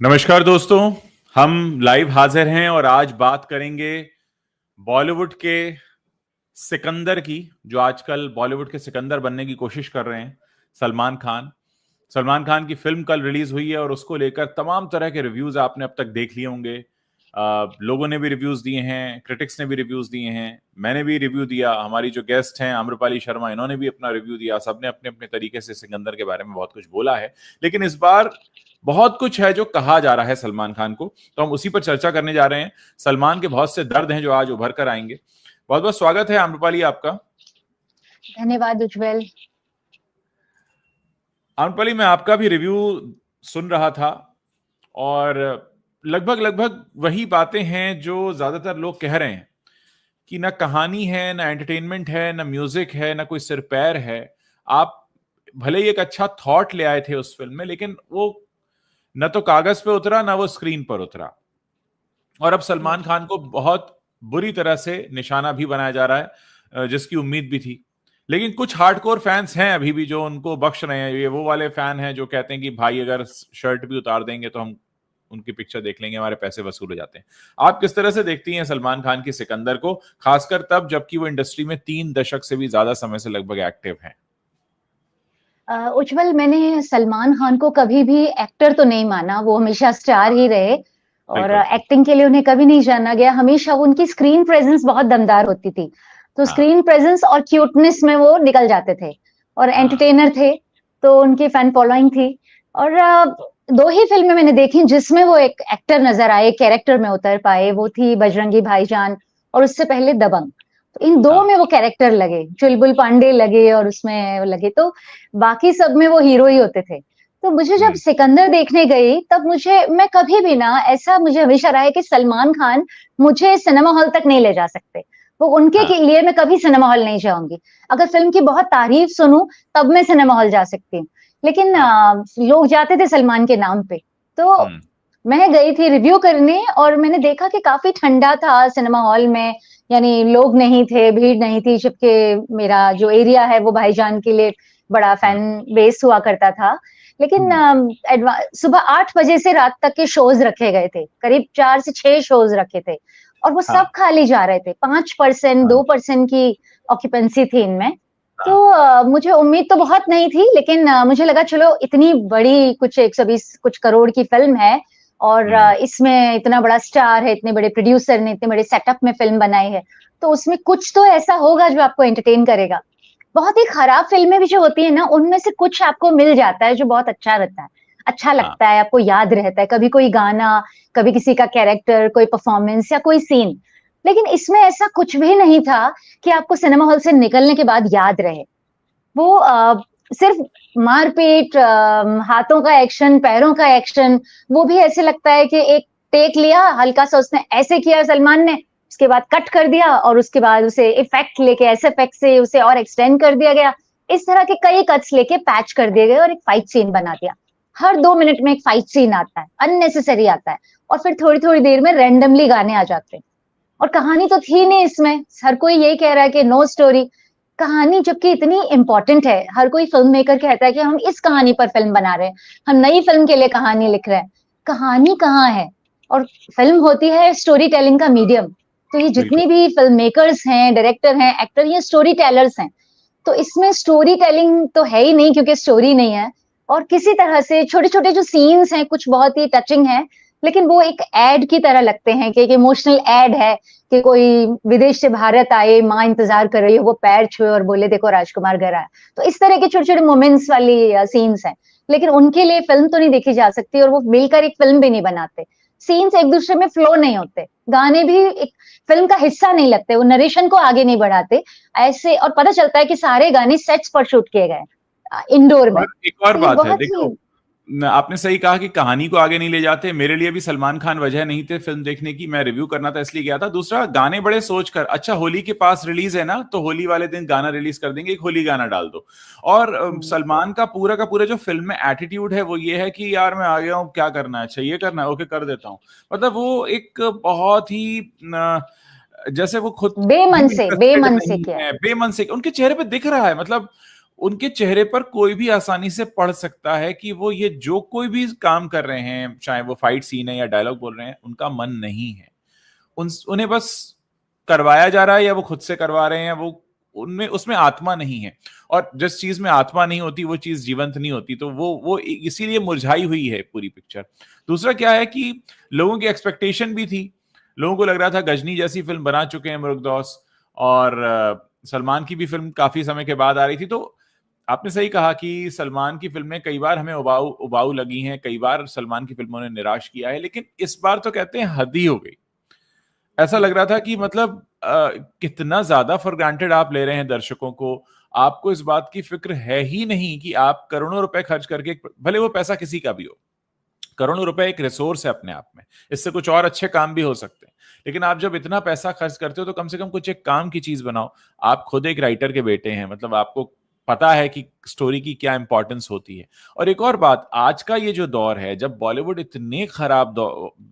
नमस्कार दोस्तों, हम लाइव हाजिर हैं और आज बात करेंगे बॉलीवुड के सिकंदर की, जो आजकल बॉलीवुड के सिकंदर बनने की कोशिश कर रहे हैं, सलमान खान। सलमान खान की फिल्म कल रिलीज हुई है और उसको लेकर तमाम तरह के रिव्यूज आपने अब तक देख लिए होंगे। लोगों ने भी रिव्यूज दिए हैं, क्रिटिक्स ने भी रिव्यूज दिए हैं, मैंने भी रिव्यू दिया, हमारी जो गेस्ट हैं आम्रपाली शर्मा, इन्होंने भी अपना रिव्यू दिया। सबने अपने अपने तरीके से सिकंदर के बारे में बहुत कुछ बोला है। लेकिन इस बार बहुत कुछ है जो कहा जा रहा है सलमान खान को, तो हम उसी पर चर्चा करने जा रहे हैं। सलमान के बहुत से दर्द हैं जो आज उभर कर आएंगे। बहुत बहुत स्वागत है आम्रपाली आपका। धन्यवाद उज्जवल। आम्रपाली, मैं आपका भी रिव्यू सुन रहा था और लगभग लगभग वही बातें हैं जो ज्यादातर लोग कह रहे हैं कि ना कहानी है, ना एंटरटेनमेंट है, ना म्यूजिक है, ना कोई सिर पैर है। आप भले ही एक अच्छा थॉट ले आए थे उस फिल्म में, लेकिन वो न तो कागज पे उतरा ना वो स्क्रीन पर उतरा। और अब सलमान खान को बहुत बुरी तरह से निशाना भी बनाया जा रहा है, जिसकी उम्मीद भी थी। लेकिन कुछ हार्डकोर फैंस हैं अभी भी जो उनको बख्श रहे हैं। ये वो वाले फैन हैं जो कहते हैं कि भाई अगर शर्ट भी उतार देंगे तो हम उनकी पिक्चर देख लेंगे, हमारे पैसे वसूल हो जाते हैं। आप किस तरह से देखती हैं सलमान खान की सिकंदर को, खासकर तब जबकि वो इंडस्ट्री में 3 दशक से भी ज्यादा समय से लगभग एक्टिव हैं? उज्जवल, मैंने सलमान खान को कभी भी एक्टर तो नहीं माना, वो हमेशा स्टार ही रहे और बिल्कुल। एक्टिंग के लिए उन्हें कभी नहीं जाना गया। हमेशा उनकी स्क्रीन प्रेजेंस बहुत दमदार होती थी, तो हाँ। स्क्रीन प्रेजेंस और क्यूटनेस में वो निकल जाते थे और हाँ। एंटरटेनर थे, तो उनकी फैन फॉलोइंग थी। और दो ही फिल्में मैंने देखी जिसमें वो एक एक्टर नजर आए, कैरेक्टर में उतर पाए, वो थी बजरंगी भाईजान और उससे पहले दबंग। तो इन दो हाँ। में वो कैरेक्टर लगे, चुलबुल पांडे लगे और उसमें लगे, तो बाकी सब में वो हीरो ही होते थे। तो मुझे जब सिकंदर देखने गई तब मैं कभी भी ना, ऐसा मुझे हमेशा रहा है कि सलमान खान मुझे सिनेमा हॉल तक नहीं ले जा सकते। वो उनके हाँ। के लिए मैं कभी सिनेमा हॉल नहीं जाऊंगी। अगर फिल्म की बहुत तारीफ सुनूं तब मैं सिनेमा हॉल जा सकती हूँ, लेकिन हाँ। लोग जाते थे सलमान के नाम पे। तो मैं गई थी रिव्यू करने और मैंने देखा कि काफी ठंडा था सिनेमा हॉल में, यानी लोग नहीं थे, भीड़ नहीं थी, जबकि मेरा जो एरिया है वो भाईजान के लिए बड़ा फैन बेस हुआ करता था। लेकिन सुबह 8 बजे से रात तक के शोज रखे गए थे, करीब 4 से 6 शोज रखे थे और वो सब हाँ। खाली जा रहे थे। 5% हाँ। 2% की ऑक्यूपेंसी थी इनमें। हाँ। तो मुझे उम्मीद तो बहुत नहीं थी, लेकिन मुझे लगा चलो इतनी बड़ी, कुछ 120 कुछ करोड़ की फिल्म है और इसमें इतना बड़ा स्टार है, इतने बड़े प्रोड्यूसर ने इतने बड़े सेटअप में फिल्म बनाई है, तो उसमें कुछ तो ऐसा होगा जो आपको एंटरटेन करेगा। बहुत ही खराब फिल्में भी जो होती है ना, उनमें से कुछ आपको मिल जाता है जो बहुत अच्छा रहता है, अच्छा हाँ। लगता है, आपको याद रहता है, कभी कोई गाना, कभी किसी का कैरेक्टर, कोई परफॉर्मेंस या कोई सीन। लेकिन इसमें ऐसा कुछ भी नहीं था कि आपको सिनेमा हॉल से निकलने के बाद याद रहे। वो सिर्फ मारपीट, हाथों का एक्शन, पैरों का एक्शन, वो भी ऐसे लगता है कि एक टेक लिया, हल्का सा उसने ऐसे किया सलमान ने, उसके बाद कट कर दिया और उसके बाद उसे इफेक्ट लेके, ऐसे इफेक्ट से उसे और एक्सटेंड कर दिया गया। इस तरह के कई कट्स लेके पैच कर दिए गए और एक फाइट सीन बना दिया। हर 2 मिनट में एक फाइट सीन आता है, अननेसेसरी आता है, और फिर थोड़ी थोड़ी देर में रैंडमली गाने आ जाते हैं। और कहानी तो थी नहीं इसमें, हर कोई यही कह रहा है कि नो स्टोरी। कहानी जबकि इतनी इंपॉर्टेंट है, हर कोई फिल्म मेकर कहता है कि हम इस कहानी पर फिल्म बना रहे हैं, हम नई फिल्म के लिए कहानी लिख रहे हैं। कहानी कहाँ है? और फिल्म होती है स्टोरी टेलिंग का मीडियम। तो ये बिल्कुल। जितनी भी फिल्म मेकर्स हैं, डायरेक्टर हैं, एक्टर, ये स्टोरी टेलर्स हैं। तो इसमें स्टोरी टेलिंग तो है ही नहीं, क्योंकि स्टोरी नहीं है। और किसी तरह से छोटे छोटे जो सीन्स हैं कुछ बहुत ही टचिंग है, लेकिन वो एक एड की तरह लगते हैं कि एक इमोशनल एड है कि कोई विदेश से भारत आए, माँ इंतजार कर रही है, वो पैर छुए और बोले देखो राजकुमार घर आया। तो इस तरह के छोटे छोटे मोमेंट्स वाली सीन्स हैं, लेकिन उनके लिए फिल्म तो नहीं देखी जा सकती और वो मिलकर एक फिल्म भी नहीं बनाते। सीन्स एक दूसरे में फ्लो नहीं होते, गाने भी एक फिल्म का हिस्सा नहीं लगते, वो नरेशन को आगे नहीं बढ़ाते ऐसे। और पता चलता है कि सारे गाने सेट्स पर शूट किए गए, इंडोर में। और एक और तो ये बात है, बहुत देखो, ही आपने सही कहा कि कहानी को आगे नहीं ले जाते। मेरे लिए भी सलमान खान वजह नहीं थे फिल्म देखने की, मैं रिव्यू करना था इसलिए गया था। दूसरा, गाने बड़े सोच कर, अच्छा होली के पास रिलीज है ना, तो होली वाले दिन गाना रिलीज कर देंगे, एक होली गाना डाल दो। और सलमान का पूरा जो फिल्म में एटीट्यूड है वो ये है कि यार मैं आ गया हूँ, क्या करना है, अच्छा ये करना है, ओके कर देता हूँ। मतलब वो एक बहुत ही जैसे वो खुद भी बेमन इंटरेस्टेड से नहीं किया है। है, बेमन से उनके चेहरे पे दिख रहा है। मतलब उनके चेहरे पर कोई भी आसानी से पढ़ सकता है कि वो ये जो कोई भी काम कर रहे हैं, चाहे वो फाइट सीन है या डायलॉग बोल रहे हैं, उनका मन नहीं है। उन्हें बस करवाया जा रहा है, या वो खुद से करवा रहे हैं, वो उनमें उसमें आत्मा नहीं है। और जिस चीज में आत्मा नहीं होती वो चीज जीवंत नहीं होती, तो वो इसीलिए मुरझाई हुई है पूरी पिक्चर। दूसरा क्या है कि लोगों की एक्सपेक्टेशन भी थी। लोगों को लग रहा था गजनी जैसी फिल्म बना चुके हैं मुरुगदौस, और सलमान की भी फिल्म काफी समय के बाद आ रही थी। तो आपने सही कहा कि सलमान की फिल्में कई बार हमें उबाऊ उबाऊ लगी हैं, कई बार सलमान की फिल्मों ने निराश किया है, लेकिन इस बार तो कहते हैं हद ही हो गई। ऐसा लग रहा था कि मतलब कितना ज्यादा फॉर ग्रांटेड आप ले रहे हैं दर्शकों को। आपको इस बात की फिक्र है ही नहीं कि आप करोड़ों रुपए खर्च करके, भले वो पैसा किसी का भी हो, करोड़ों रुपए एक रिसोर्स है अपने आप में, इससे कुछ और अच्छे काम भी हो सकते हैं। लेकिन आप जब इतना पैसा खर्च करते हो तो कम से कम कुछ एक काम की चीज बनाओ। आप खुद एक राइटर के बेटे हैं, मतलब आपको पता है कि स्टोरी की क्या इंपॉर्टेंस होती है। और एक और बात, आज का ये जो दौर है, जब बॉलीवुड इतने खराब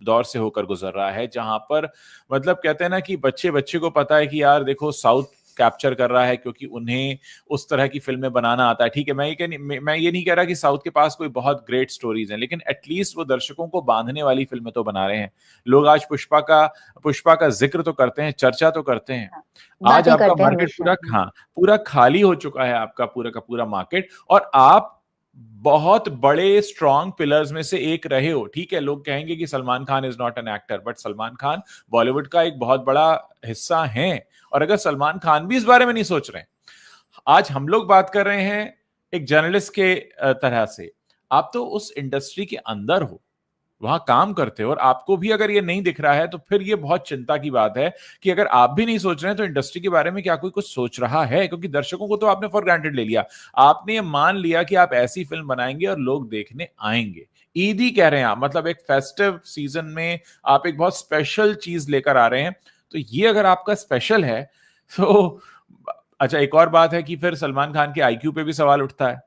दौर से होकर गुजर रहा है, जहां पर मतलब कहते हैं ना कि बच्चे बच्चे को पता है कि यार देखो साउथ कैप्चर कर रहा है क्योंकि उन्हें उस तरह की फिल्में बनाना आता है। ठीक है, मैं ये नहीं कह रहा कि साउथ के पास कोई बहुत ग्रेट स्टोरीज हैं, लेकिन एटलीस्ट वो दर्शकों को बांधने वाली फिल्में तो बना रहे हैं। लोग आज पुष्पा का जिक्र तो करते हैं, चर्चा तो करते हैं। आज बातें आपका करते हैं मार्केट हमेशा। पूरा खाली हो चुका है, आपका पूरा का पूरा मार्केट, और आप बहुत बड़े स्ट्रॉन्ग पिलर्स में से एक रहे हो। ठीक है, लोग कहेंगे कि Salman Khan is not an actor, but Salman Khan Bollywood का एक बहुत बड़ा हिस्सा है। और अगर सलमान खान भी इस बारे में नहीं सोच रहे हैं, आज हम लोग बात कर रहे हैं एक जर्नलिस्ट के तरह से, आप तो उस इंडस्ट्री के अंदर हो, वहां काम करते हो, और आपको भी अगर ये नहीं दिख रहा है तो फिर ये बहुत चिंता की बात है कि अगर आप भी नहीं सोच रहे हैं तो इंडस्ट्री के बारे में क्या कोई कुछ सोच रहा है? क्योंकि दर्शकों को तो आपने फॉर ग्रांटेड ले लिया। आपने ये मान लिया कि आप ऐसी फिल्म बनाएंगे और लोग देखने आएंगे। ईदी कह रहे हैं आप, मतलब एक फेस्टिव सीजन में आप एक बहुत स्पेशल चीज लेकर आ रहे हैं। तो ये अगर आपका स्पेशल है तो अच्छा, एक और बात है कि फिर सलमान खान के आईक्यू पे भी सवाल उठता है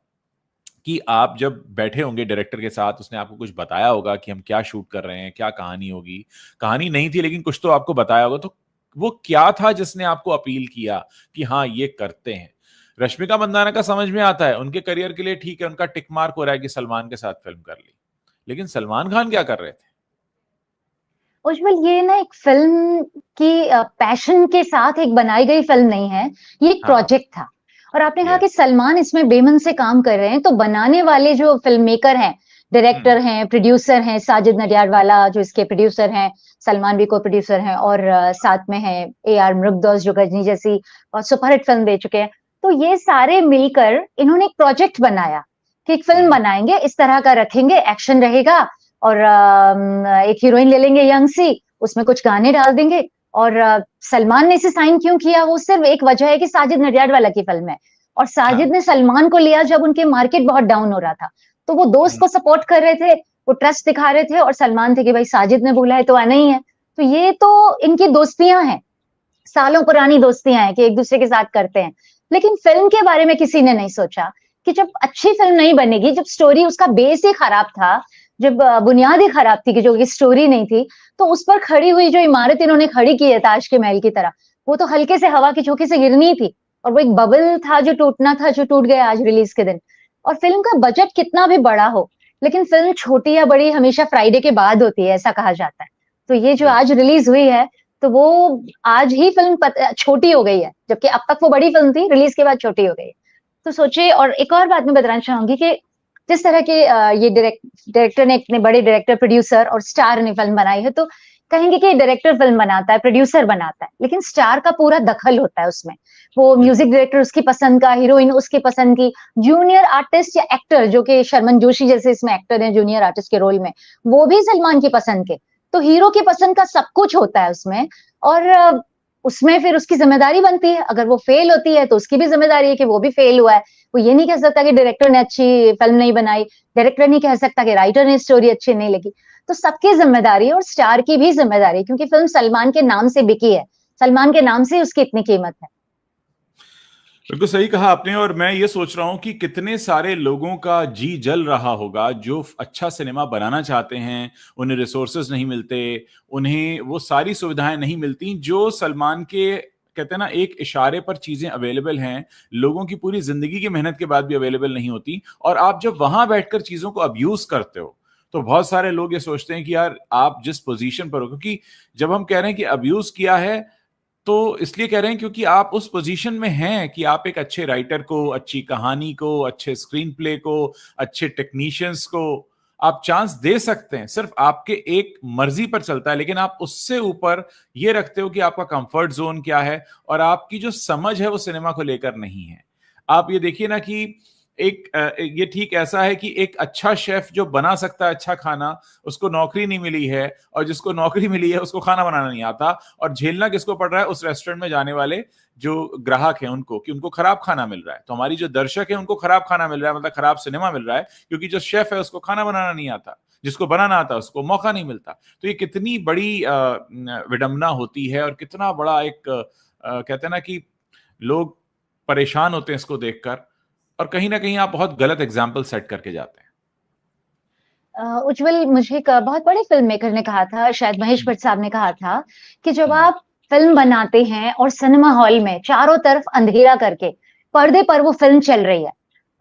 कि आप जब बैठे होंगे डायरेक्टर के साथ, उसने आपको कुछ बताया होगा कि हम क्या शूट कर रहे हैं, क्या कहानी होगी। कहानी नहीं थी लेकिन कुछ तो आपको बताया होगा, तो वो क्या था जिसने आपको अपील किया कि हाँ ये करते हैं? रश्मिका मंदाना का समझ में आता है, उनके करियर के लिए ठीक है, उनका टिक मार्क हो रहा है कि सलमान के साथ फिल्म कर ली। लेकिन सलमान खान क्या कर रहे थे? उज्जवल, ये ना एक फिल्म की पैशन के साथ एक बनाई गई फिल्म नहीं है, ये एक हाँ। प्रोजेक्ट था। और आपने कहा कि यस। सलमान इसमें बेमन से काम कर रहे हैं, तो बनाने वाले जो फिल्म मेकर हैं, डायरेक्टर हैं, प्रोड्यूसर हैं, साजिद नडियाडवाला जो इसके प्रोड्यूसर हैं, सलमान भी को प्रोड्यूसर हैं, और साथ में है AR मुरुगदौस जो गजनी जैसी बहुत सुपरहिट फिल्म दे चुके हैं। तो ये सारे मिलकर इन्होंने एक प्रोजेक्ट बनाया कि एक फिल्म बनाएंगे, इस तरह का रखेंगे, एक्शन रहेगा, और एक हीरोइन ले लेंगे यंग सी, उसमें कुछ गाने डाल देंगे। और सलमान ने इसे साइन क्यों किया? वो सिर्फ एक वजह है कि साजिद नडियाडवाला की फिल्म है, और साजिद हाँ। ने सलमान को लिया जब उनके मार्केट बहुत डाउन हो रहा था। तो वो दोस्त को सपोर्ट कर रहे थे, वो ट्रस्ट दिखा रहे थे, और सलमान थे कि भाई साजिद ने बोला है तो आना ही है। तो ये तो इनकी दोस्तियां हैं, सालों पुरानी दोस्तियां हैं कि एक दूसरे के साथ करते हैं। लेकिन फिल्म के बारे में किसी ने नहीं सोचा कि जब अच्छी फिल्म नहीं बनेगी, जब स्टोरी, उसका बेस ही खराब था, जब बुनियाद ही खराब थी कि जो स्टोरी नहीं थी, तो उस पर खड़ी हुई जो इमारत इन्होंने खड़ी की है ताज के महल की तरह, वो तो हल्के से हवा की झोंके से गिरनी थी। और वो एक बबल था जो टूटना था, जो टूट गया आज रिलीज के दिन। और फिल्म का बजट कितना भी बड़ा हो, लेकिन फिल्म छोटी या बड़ी हमेशा फ्राइडे के बाद होती है, ऐसा कहा जाता है। तो ये जो आज रिलीज हुई है, तो वो आज ही फिल्म छोटी हो गई है, जबकि अब तक वो बड़ी फिल्म थी, रिलीज के बाद छोटी हो गई है। तो सोचिए। और एक और बात मैं बताना चाहूंगी कि जिस तरह के ये डायरेक्टर ने, इतने बड़े डायरेक्टर, प्रोड्यूसर और स्टार ने फिल्म बनाई है, तो कहेंगे कि डायरेक्टर फिल्म बनाता है, प्रोड्यूसर बनाता है, लेकिन स्टार का पूरा दखल होता है उसमें। वो म्यूजिक डायरेक्टर उसकी पसंद का, हीरोइन उसकी पसंद की, जूनियर आर्टिस्ट या एक्टर जो कि शर्मन जोशी जैसे इसमें एक्टर है जूनियर आर्टिस्ट के रोल में, वो भी सलमान की पसंद के। तो हीरो की पसंद का सब कुछ होता है उसमें। और उसमें फिर उसकी जिम्मेदारी बनती है, अगर वो फेल होती है तो उसकी भी जिम्मेदारी है कि वो भी फेल हुआ है। वो ये नहीं कह सकता कि डायरेक्टर ने अच्छी फिल्म नहीं बनाई, डायरेक्टर नहीं कह सकता कि राइटर ने स्टोरी अच्छी नहीं लिखी। तो सबकी जिम्मेदारी है, और स्टार की भी जिम्मेदारी है, क्योंकि फिल्म सलमान के नाम से बिकी है, सलमान के नाम से उसकी इतनी कीमत है। बिल्कुल सही कहा आपने। और मैं ये सोच रहा हूं कि कितने सारे लोगों का जी जल रहा होगा जो अच्छा सिनेमा बनाना चाहते हैं, उन्हें रिसोर्सेज नहीं मिलते, उन्हें वो सारी सुविधाएं नहीं मिलती जो सलमान के कहते हैं ना, एक इशारे पर चीजें अवेलेबल हैं, लोगों की पूरी जिंदगी की मेहनत के बाद भी अवेलेबल नहीं होती, और आप जब वहां बैठकर चीजों को अब्यूज करते हो तो बहुत सारे लोग ये सोचते हैं कि यार आप जिस पोजीशन पर हो, क्योंकि जब हम कह रहे हैं कि अब्यूज किया है तो इसलिए कह रहे हैं क्योंकि आप उस पोजीशन में हैं कि आप एक अच्छे राइटर को, अच्छी कहानी को, अच्छे स्क्रीन प्ले को, अच्छे टेक्नीशियंस को आप चांस दे सकते हैं। सिर्फ आपके एक मर्जी पर चलता है, लेकिन आप उससे ऊपर ये रखते हो कि आपका कंफर्ट जोन क्या है, और आपकी जो समझ है वो सिनेमा को लेकर नहीं है। आप ये देखिए ना कि ये ठीक ऐसा है कि एक अच्छा शेफ जो बना सकता है अच्छा खाना, उसको नौकरी नहीं मिली है, और जिसको नौकरी मिली है उसको खाना बनाना नहीं आता, और झेलना किसको पड़ रहा है? उस रेस्टोरेंट में जाने वाले जो ग्राहक हैं उनको, कि उनको खराब खाना मिल रहा है। तो हमारी जो दर्शक है उनको खराब खाना मिल रहा है, मतलब खराब सिनेमा मिल रहा है, क्योंकि जो शेफ है उसको खाना बनाना नहीं आता, जिसको बनाना आता है उसको मौका नहीं मिलता। तो ये कितनी बड़ी विडंबना होती है, और कितना बड़ा एक कहते हैं ना कि लोग परेशान होते हैं इसको देखकर, और कहीं ना कहीं आप बहुत गलत एग्जाम्पल सेट करके जाते हैं। उज्जवल, मुझे एक बहुत बड़े फिल्म मेकर ने कहा था, शायद महेश भट्ट साहब ने कहा था कि जब हम्म, आप फिल्म बनाते हैं और सिनेमा हॉल में चारों तरफ अंधेरा करके पर्दे पर वो फिल्म चल रही है,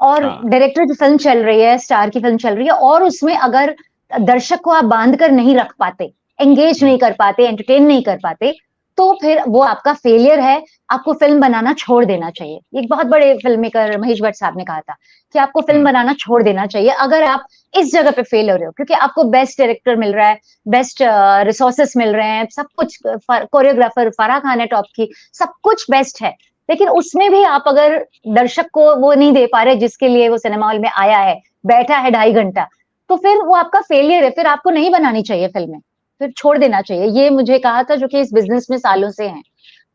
और हाँ, डायरेक्टर की फिल्म चल रही है, स्टार की फिल्म चल रही है, और उसमें अगर दर्शक को आप बांध कर नहीं रख पाते, एंगेज नहीं कर पाते, एंटरटेन नहीं कर पाते, तो फिर वो आपका फेलियर है। आपको फिल्म बनाना छोड़ देना चाहिए। एक बहुत बड़े फिल्म मेकर महेश भट्ट साहब ने कहा था कि आपको फिल्म हम्म, बनाना छोड़ देना चाहिए अगर आप इस जगह पे फेल हो रहे हो, क्योंकि आपको बेस्ट डायरेक्टर मिल रहा है, बेस्ट रिसोर्सेस मिल रहे हैं, सब कुछ, कोरियोग्राफर फराह खान है टॉप की, सब कुछ बेस्ट है, लेकिन उसमें भी आप अगर दर्शक को वो नहीं दे पा रहे जिसके लिए वो सिनेमा हॉल में आया है, बैठा है 2.5 घंटा, तो फिर वो आपका फेलियर है। फिर आपको नहीं बनानी चाहिए फिल्में, फिर छोड़ देना चाहिए। ये मुझे कहा था जो कि इस बिजनेस में सालों से हैं।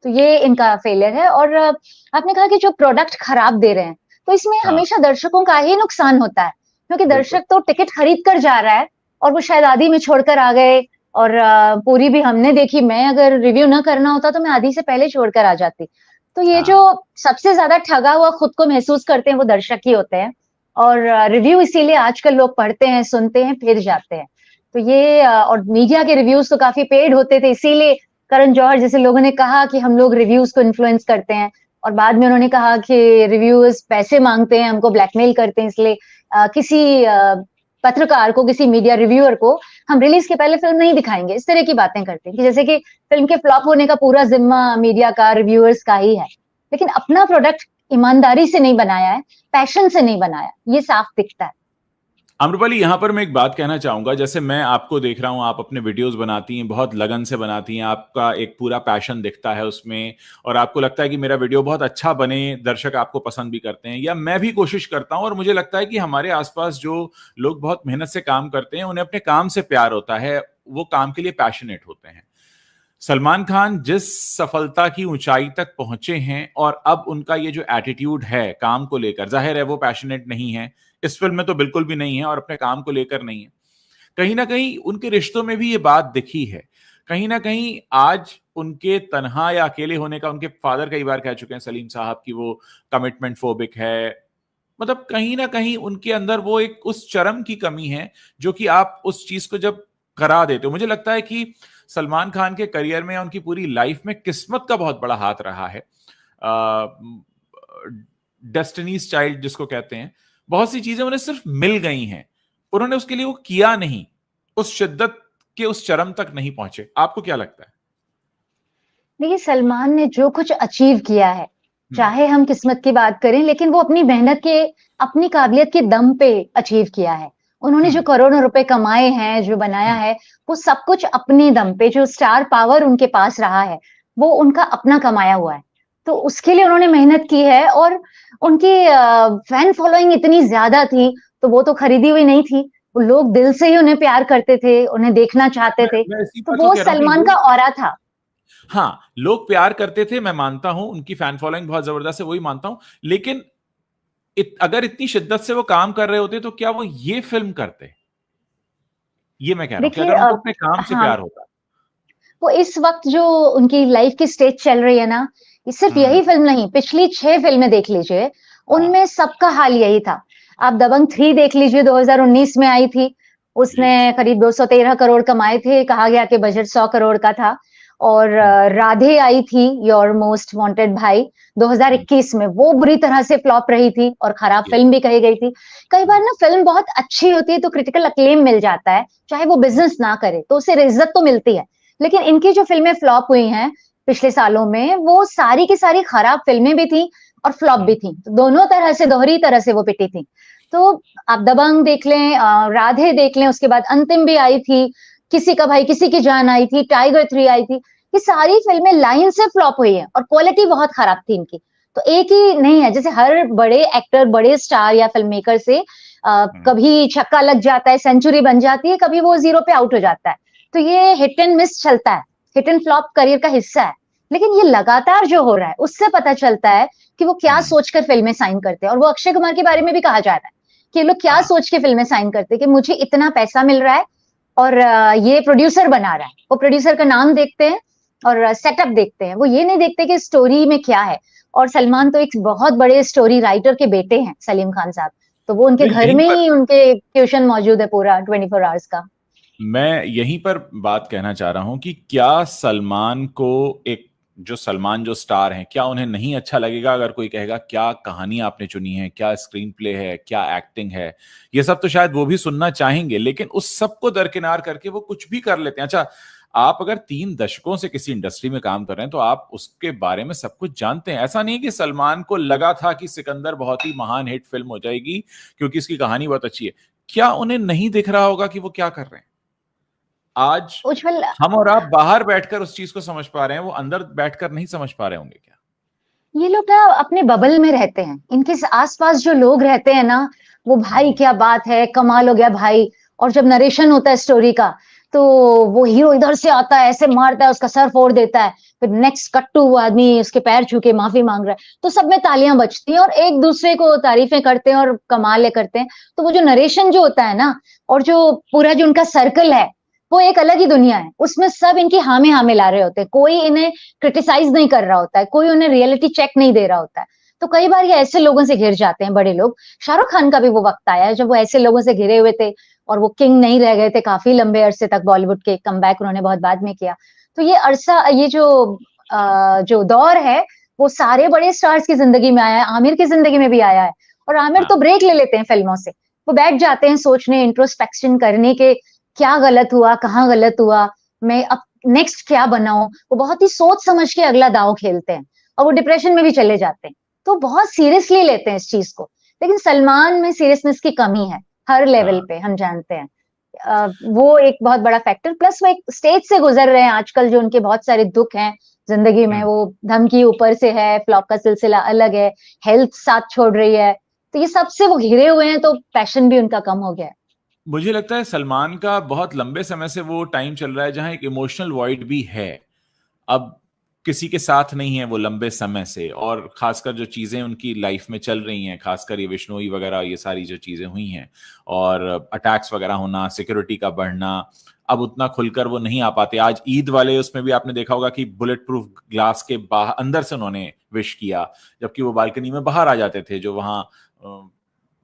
तो ये इनका फेलियर है। और आपने कहा कि जो प्रोडक्ट खराब दे रहे हैं, तो इसमें हाँ, हमेशा दर्शकों का ही नुकसान होता है, क्योंकि बिल्कुल, दर्शक तो टिकट खरीद कर जा रहा है और वो शायद आधी में छोड़कर आ गए, और पूरी भी हमने देखी। मैं अगर रिव्यू ना करना होता तो मैं आधी से पहले छोड़कर आ जाती। तो ये जो हाँ, सबसे ज्यादा ठगा हुआ खुद को महसूस करते हैं वो दर्शक ही होते हैं, और रिव्यू इसीलिए आजकल लोग पढ़ते हैं, सुनते हैं, फिर जाते हैं। तो ये और मीडिया के रिव्यूज तो काफी पेड होते थे, इसीलिए करण जौहर जैसे लोगों ने कहा कि हम लोग रिव्यूज को इन्फ्लुएंस करते हैं, और बाद में उन्होंने कहा कि रिव्यूअर्स पैसे मांगते हैं, हमको ब्लैकमेल करते हैं, इसलिए किसी पत्रकार को, किसी मीडिया रिव्यूअर को हम रिलीज के पहले फिल्म नहीं दिखाएंगे। इस तरह की बातें करते हैं कि जैसे कि फिल्म के फ्लॉप होने का पूरा जिम्मा मीडिया का, रिव्यूअर्स का ही है। लेकिन अपना प्रोडक्ट ईमानदारी से नहीं बनाया है, पैशन से नहीं बनाया, ये साफ दिखता है। अम्रपाली, यहां पर मैं एक बात कहना चाहूंगा। जैसे मैं आपको देख रहा हूं, आप अपने वीडियोस बनाती हैं, बहुत लगन से बनाती हैं, आपका एक पूरा पैशन दिखता है उसमें, और आपको लगता है कि मेरा वीडियो बहुत अच्छा बने, दर्शक आपको पसंद भी करते हैं, या मैं भी कोशिश करता हूं, और मुझे लगता है कि हमारे आसपास जो लोग बहुत मेहनत से काम करते हैं उन्हें अपने काम से प्यार होता है, वो काम के लिए पैशनेट होते हैं। सलमान खान जिस सफलता की ऊंचाई तक पहुंचे हैं, और अब उनका ये जो एटीट्यूड है काम को लेकर, जाहिर है वो पैशनेट नहीं है, इस फिल्म में तो बिल्कुल भी नहीं है, और अपने काम को लेकर नहीं है। कहीं ना कहीं उनके रिश्तों में भी ये बात दिखी है। कहीं ना कहीं आज उनके तन्हा या अकेले होने का, उनके फादर कई बार कह चुके हैं सलीम साहब की वो कमिटमेंट फोबिक है। मतलब कहीं ना कहीं उनके अंदर वो एक उस चरम की कमी है, जो कि आप उस चीज को जब करा देते हो, मुझे लगता है कि सलमान खान के करियर में या उनकी पूरी लाइफ में किस्मत का बहुत बड़ा हाथ रहा है। डेस्टिनीज चाइल्ड जिसको कहते हैं, बहुत सी चीजें उन्हें सिर्फ मिल गई हैं, उन्होंने उसके लिए वो किया नहीं, उस शिद्दत के उस चरम तक नहीं पहुंचे। आपको क्या लगता है? देखिए, सलमान ने जो कुछ अचीव किया है, हम्म, चाहे हम किस्मत की बात करें, लेकिन वो अपनी मेहनत के, अपनी काबिलियत के दम पे अचीव किया है। उन्होंने जो हम्म, करोड़ों रुपए कमाए हैं, जो बनाया हम्म, है, वो सब कुछ अपने दम पे, जो स्टार पावर उनके पास रहा है, वो उनका अपना कमाया हुआ है। तो उसके लिए उन्होंने मेहनत की है, और उनकी फैन फॉलोइंग इतनी ज्यादा थी, तो वो तो खरीदी हुई नहीं थी। वो लोग दिल से ही उन्हें प्यार करते थे, उन्हें देखना चाहते थे। मैं इसी तो बात को वो कह रहा हूं कि सलमान का लोग, ऑरा था। हाँ, लोग प्यार करते थे, मैं मानता हूं उनकी फैन फॉलोइंग बहुत जबरदस्त है, वही मानता हूं। लेकिन अगर इतनी शिद्दत से वो काम कर रहे होते तो क्या वो ये फिल्म करते? ये मैं कह रहा हूं कि देखिए अगर उनको अपने काम से हाँ, प्यार होता। वो इस वक्त जो उनकी लाइफ की स्टेज चल रही है ना, ये सिर्फ हम्म, यही फिल्म नहीं, पिछली 6 फिल्में देख लीजिए, हाँ, उनमें सबका हाल यही था। आप दबंग 3 देख लीजिए, 2019 में आई थी, जी, उसने करीब 213 करोड़ कमाए थे, कहा गया कि बजट 100 करोड़ का था। और राधे आई थी, योर मोस्ट वांटेड भाई, 2021 में, वो बुरी तरह से फ्लॉप रही थी और खराब फिल्म भी कही गई थी। कई बार ना फिल्म बहुत अच्छी होती है तो क्रिटिकल अक्लेम मिल जाता है, चाहे वो बिजनेस ना करे तो उसे इज्जत तो मिलती है। लेकिन इनकी जो फिल्में फ्लॉप हुई हैं पिछले सालों में, वो सारी की सारी खराब फिल्में भी थी और फ्लॉप भी थी, तो दोनों तरह से, दोहरी तरह से वो पिटी थी। तो आप दबंग देख लें, राधे देख लें, उसके बाद अंतिम भी आई थी, किसी का भाई किसी की जान आई थी, टाइगर 3 आई थी, ये सारी फिल्में लाइन से फ्लॉप हुई है और क्वालिटी बहुत खराब थी इनकी। तो एक ही नहीं है, जैसे हर बड़े एक्टर, बड़े स्टार या फिल्म मेकर से कभी छक्का लग जाता है, सेंचुरी बन जाती है, कभी वो जीरो पे आउट हो जाता है। तो ये हिट एंड मिस चलता है, हिट एंड फ्लॉप करियर का हिस्सा है। लेकिन ये लगातार जो हो रहा है उससे पता चलता है कि वो क्या सोचकर फिल्में साइन करते हैं। और वो अक्षय कुमार के बारे में भी कहा जा रहा है कि लोग क्या सोच के फिल्में साइन करते हैं कि मुझे इतना पैसा मिल रहा है और ये प्रोड्यूसर बना रहा है। वो प्रोड्यूसर का नाम देखते हैं और सेटअप देखते हैं, वो ये नहीं देखते कि स्टोरी में क्या है। और सलमान तो एक बहुत बड़े स्टोरी राइटर के बेटे हैं, सलीम खान साहब, तो वो उनके घर में ही उनके ट्यूशन मौजूद है पूरा 24 आवर्स का। मैं यहीं पर बात कहना चाह रहा हूं कि क्या सलमान को, एक जो सलमान जो स्टार हैं, क्या उन्हें नहीं अच्छा लगेगा अगर कोई कहेगा क्या कहानी आपने चुनी है, क्या स्क्रीन प्ले है, क्या एक्टिंग है? ये सब तो शायद वो भी सुनना चाहेंगे, लेकिन उस सब को दरकिनार करके वो कुछ भी कर लेते हैं। अच्छा, आप अगर 3 दशकों से किसी इंडस्ट्री में काम कर रहे हैं तो आप उसके बारे में सब कुछ जानते हैं। ऐसा नहीं है कि सलमान को लगा था कि सिकंदर बहुत ही महान हिट फिल्म हो जाएगी क्योंकि इसकी कहानी बहुत अच्छी है। क्या उन्हें नहीं दिख रहा होगा कि वो क्या कर रहे हैं? आज उज्जवल, हम और आप बाहर बैठकर उस चीज को समझ पा रहे हैं, वो अंदर बैठकर नहीं समझ पा रहे होंगे क्या? ये लोग ना अपने बबल में रहते हैं, इनके आसपास जो लोग रहते हैं ना, वो भाई क्या बात है, कमाल हो गया भाई। और जब नरेशन होता है स्टोरी का, तो वो हीरो इधर से आता है, ऐसे मारता है, उसका सर फोड़ देता है, फिर नेक्स्ट कट टू वो आदमी उसके पैर छू के माफी मांग रहा है, तो सब में तालियां बजती हैं और एक दूसरे को तारीफें करते हैं और कमाल करते हैं। तो वो जो नरेशन जो होता है ना, और जो पूरा जो उनका सर्कल है, वो एक अलग ही दुनिया है। उसमें सब इनकी हाँ में हाँ मिला रहे होते हैं, कोई इन्हें क्रिटिसाइज नहीं कर रहा होता है, कोई उन्हें रियलिटी चेक नहीं दे रहा होता है। तो कई बार ये ऐसे लोगों से घिर जाते हैं बड़े लोग। शाहरुख खान का भी वो वक्त आया है जब वो ऐसे लोगों से घिरे हुए थे और वो किंग नहीं रह गए थे काफी लंबे अरसे तक। बॉलीवुड के कमबैक उन्होंने बहुत बाद में किया। तो ये अरसा, ये जो दौर है, वो सारे बड़े स्टार्स की जिंदगी में आया है, आमिर की जिंदगी में भी आया है। और आमिर तो ब्रेक ले लेते हैं फिल्मों से, वो बैठ जाते हैं सोचने, इंट्रोस्पेक्शन करने के, क्या गलत हुआ, कहाँ गलत हुआ, मैं अब नेक्स्ट क्या बनाऊं। वो बहुत ही सोच समझ के अगला दांव खेलते हैं और वो डिप्रेशन में भी चले जाते हैं। तो बहुत सीरियसली लेते हैं इस चीज को। लेकिन सलमान में सीरियसनेस की कमी है हर लेवल पे, हम जानते हैं। वो एक बहुत बड़ा फैक्टर, प्लस वो एक स्टेज से गुजर रहे हैं आजकल, जो उनके बहुत सारे दुख हैं जिंदगी में। वो धमकी ऊपर से है, फ्लॉप का सिलसिला अलग है, हेल्थ साथ छोड़ रही है, तो ये सबसे वो घिरे हुए हैं, तो पैशन भी उनका कम हो गया है। मुझे लगता है सलमान का बहुत लंबे समय से वो टाइम चल रहा है जहां एक इमोशनल वॉइड भी है। अब किसी के साथ नहीं है वो लंबे समय से, और खासकर जो चीजें उनकी लाइफ में चल रही हैं, खासकर ये विश्नोई वगैरह, ये सारी जो चीजें हुई हैं और अटैक्स वगैरह होना, सिक्योरिटी का बढ़ना, अब उतना खुलकर वो नहीं आ पाते। आज ईद वाले उसमें भी आपने देखा होगा कि बुलेट प्रूफ ग्लास के बाहर अंदर से उन्होंने विश किया, जबकि वो बालकनी में बाहर आ जाते थे, जो वहां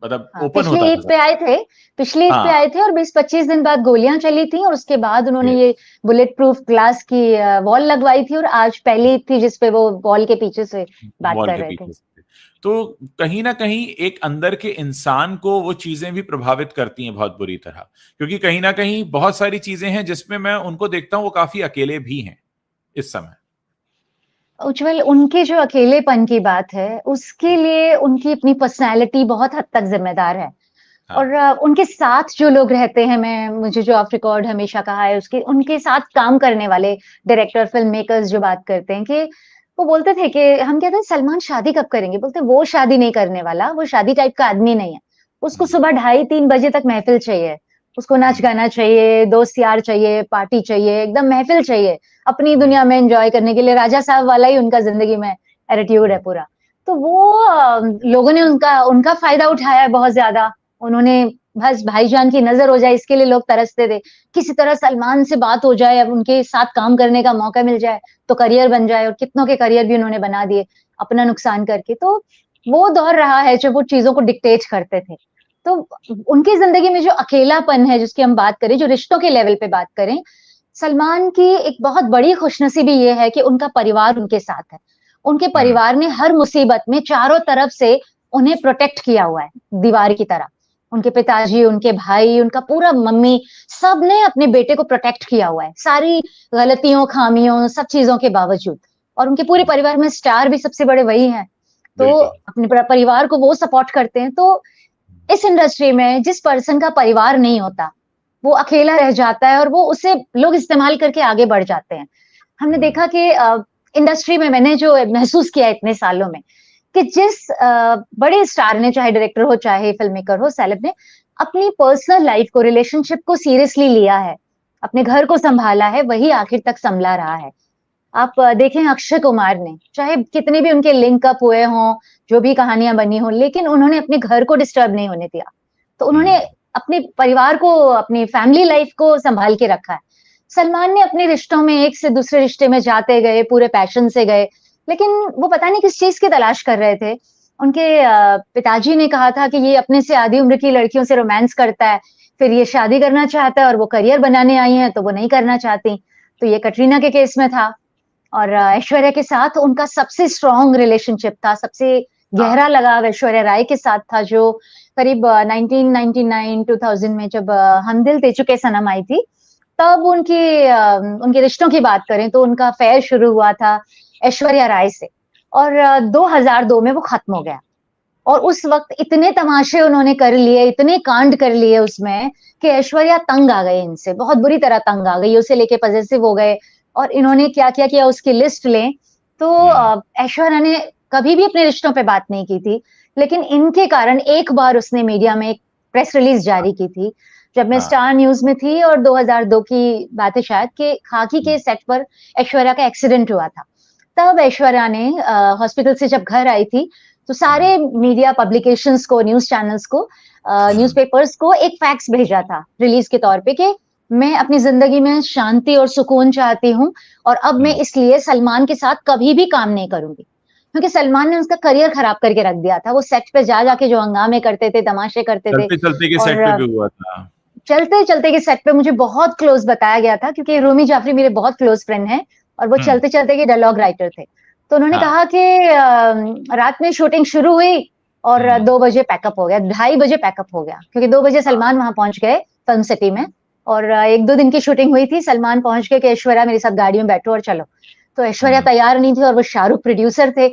मतलब हाँ, ओपन होता था सब। पिछली ईद पे हाँ, आए थे और 20-25 दिन बाद गोलियां चली थी और उसके बाद उन्होंने ये बुलेट प्रूफ ग्लास की वॉल लगवाई थी। और आज पहली ईद थी जिसपे वो वॉल के पीछे से बात वॉल कर के रहे थे। पीछे से। तो कहीं ना कहीं एक अंदर के इंसान को वो चीजें भी प्रभावित करती हैं बहुत बुरी तरह, क्योंकि कहीं ना कहीं बहुत सारी चीजें हैं जिसमें मैं उनको देखता हूँ वो काफी अकेले भी हैं इस समय। उज्जवल, उनके जो अकेलेपन की बात है, उसके लिए उनकी अपनी पर्सनैलिटी बहुत हद तक जिम्मेदार है। और हाँ। उनके साथ जो लोग रहते हैं, मुझे जो ऑफ रिकॉर्ड हमेशा कहा है, उसके उनके साथ काम करने वाले डायरेक्टर, फिल्म मेकर्स जो बात करते हैं कि वो बोलते थे कि हम कहते हैं सलमान शादी कब करेंगे, बोलते वो शादी नहीं करने वाला, वो शादी टाइप का आदमी नहीं है। उसको सुबह 2:30-3 बजे तक महफिल चाहिए, उसको नाच गाना चाहिए, दोस्त यार चाहिए, पार्टी चाहिए, एकदम महफिल चाहिए अपनी दुनिया में एंजॉय करने के लिए। राजा साहब वाला ही उनका जिंदगी में एटीट्यूड है पूरा। तो वो लोगों ने उनका उनका फायदा उठाया है बहुत ज्यादा। उन्होंने बस भाईजान की नजर हो जाए इसके लिए लोग तरसते थे, किसी तरह सलमान से बात हो जाए, अब उनके साथ काम करने का मौका मिल जाए तो करियर बन जाए। और कितनों के करियर भी उन्होंने बना दिए अपना नुकसान करके। तो वो दौर रहा है जब वो चीजों को डिक्टेट करते थे। तो उनकी जिंदगी में जो अकेलापन है जिसकी हम बात करें, जो रिश्तों के लेवल पे बात करें, सलमान की एक बहुत बड़ी खुशनसीबी ये है कि उनका परिवार उनके साथ है। उनके परिवार ने हर मुसीबत में चारों तरफ से उन्हें प्रोटेक्ट किया हुआ है, दीवार की तरह। उनके पिताजी, उनके भाई, उनका पूरा मम्मी, सबने अपने बेटे को प्रोटेक्ट किया हुआ है, सारी गलतियों, खामियों, सब चीज़ों के बावजूद। और उनके पूरे परिवार में स्टार भी सबसे बड़े वही हैं। तो बिल्कुल। अपने परिवार को वो सपोर्ट करते हैं। तो इस इंडस्ट्री में जिस पर्सन का परिवार नहीं होता, वो अकेला रह जाता है और वो उसे लोग इस्तेमाल करके आगे बढ़ जाते हैं। हमने देखा कि इंडस्ट्री में मैंने जो महसूस किया इतने सालों में कि जिस बड़े स्टार ने, चाहे डायरेक्टर हो, चाहे फिल्म मेकर हो, सेलेब ने अपनी पर्सनल लाइफ को, रिलेशनशिप को सीरियसली लिया है, अपने घर को संभाला है, वही आखिर तक संभला रहा है। आप देखें अक्षय कुमार ने, चाहे कितने भी उनके लिंक अप हुए हों, जो भी कहानियां बनी हो, लेकिन उन्होंने अपने घर को डिस्टर्ब नहीं होने दिया। तो उन्होंने अपने परिवार को, अपनी फैमिली लाइफ को संभाल के रखा है। सलमान ने अपने रिश्तों में एक से दूसरे रिश्ते में जाते गए, पूरे पैशन से गए, लेकिन वो पता नहीं किस चीज की तलाश कर रहे थे। उनके पिताजी ने कहा था कि ये अपने से आधी उम्र की लड़कियों से रोमांस करता है, फिर ये शादी करना चाहता है और वो करियर बनाने आई है तो वो नहीं करना चाहती। तो ये कटरीना के केस में था। और ऐश्वर्या के साथ उनका सबसे स्ट्रॉन्ग रिलेशनशिप था, सबसे गहरा लगाव ऐश्वर्या राय के साथ था, जो करीब 1999-2000 में जब हम दिल दे चुके सनम आई थी, तब उनके रिश्तों की बात करें तो उनका अफेयर शुरू हुआ था ऐश्वर्या राय से और 2002 में वो खत्म हो गया। और उस वक्त इतने तमाशे उन्होंने कर लिए, इतने कांड कर लिए उसमें कि ऐश्वर्या तंग आ गई इनसे, बहुत बुरी तरह तंग आ गई, उसे लेके पजेसिव हो गए। और इन्होंने क्या क्या किया उसकी लिस्ट लें तो ऐश्वर्या ने कभी भी अपने रिश्तों पे बात नहीं की थी, लेकिन इनके कारण एक बार उसने मीडिया में एक प्रेस रिलीज जारी की थी जब मैं स्टार न्यूज में थी, और 2002 की बात है शायद, कि खाकी के सेट पर ऐश्वर्या का एक्सीडेंट हुआ था। तब ऐश्वर्या ने हॉस्पिटल से जब घर आई थी तो सारे मीडिया पब्लिकेशंस को, न्यूज चैनल्स को, न्यूज़पेपर्स को एक फैक्स भेजा था रिलीज के तौर पे कि मैं अपनी जिंदगी में शांति और सुकून चाहती हूँ और अब मैं इसलिए सलमान के साथ कभी भी काम नहीं करूंगी, क्योंकि सलमान ने उसका करियर खराब करके रख दिया था। वो सेट पे जा जाके जो हंगामे करते थे, तमाशे करते थे, चलते चलते के सेट पे भी हुआ था। चलते चलते के सेट पे मुझे बहुत क्लोज बताया गया था, क्योंकि रूमी जाफरी मेरे बहुत क्लोज फ्रेंड हैं और वो चलते चलते के डायलॉग राइटर थे। तो उन्होंने कहा कि रात में शूटिंग शुरू हुई और 2 बजे पैकअप हो गया, 2:30 बजे पैकअप हो गया, क्योंकि 2 बजे सलमान वहां पहुंच गए फिल्म सिटी में और 1-2 दिन की शूटिंग हुई थी। सलमान पहुंच गए कि ऐश्वर्या मेरे साथ गाड़ी में बैठो और चलो। तो ऐश्वर्या तैयार नहीं थी और वो शाहरुख प्रोड्यूसर थे।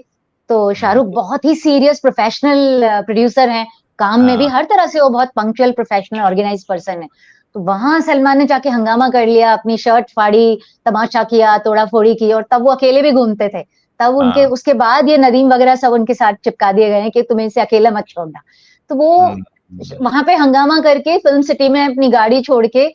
तो शाहरुख बहुत ही सीरियस प्रोफेशनल प्रोड्यूसर हैं, काम में भी हर तरह से वो बहुत पंक्चुअल, प्रोफेशनल, ऑर्गेनाइज पर्सन है। तो वहां सलमान ने जाके हंगामा कर लिया, अपनी शर्ट फाड़ी, तमाशा किया, तोड़ा फोड़ी की, और तब वो अकेले भी घूमते थे। तब उनके उसके बाद ये नदीम वगैरह सब उनके साथ चिपका दिए गए हैं कि तुम इसे अकेला मत छोड़ना। तो वो वहां पे हंगामा करके फिल्म सिटी में अपनी गाड़ी छोड़ के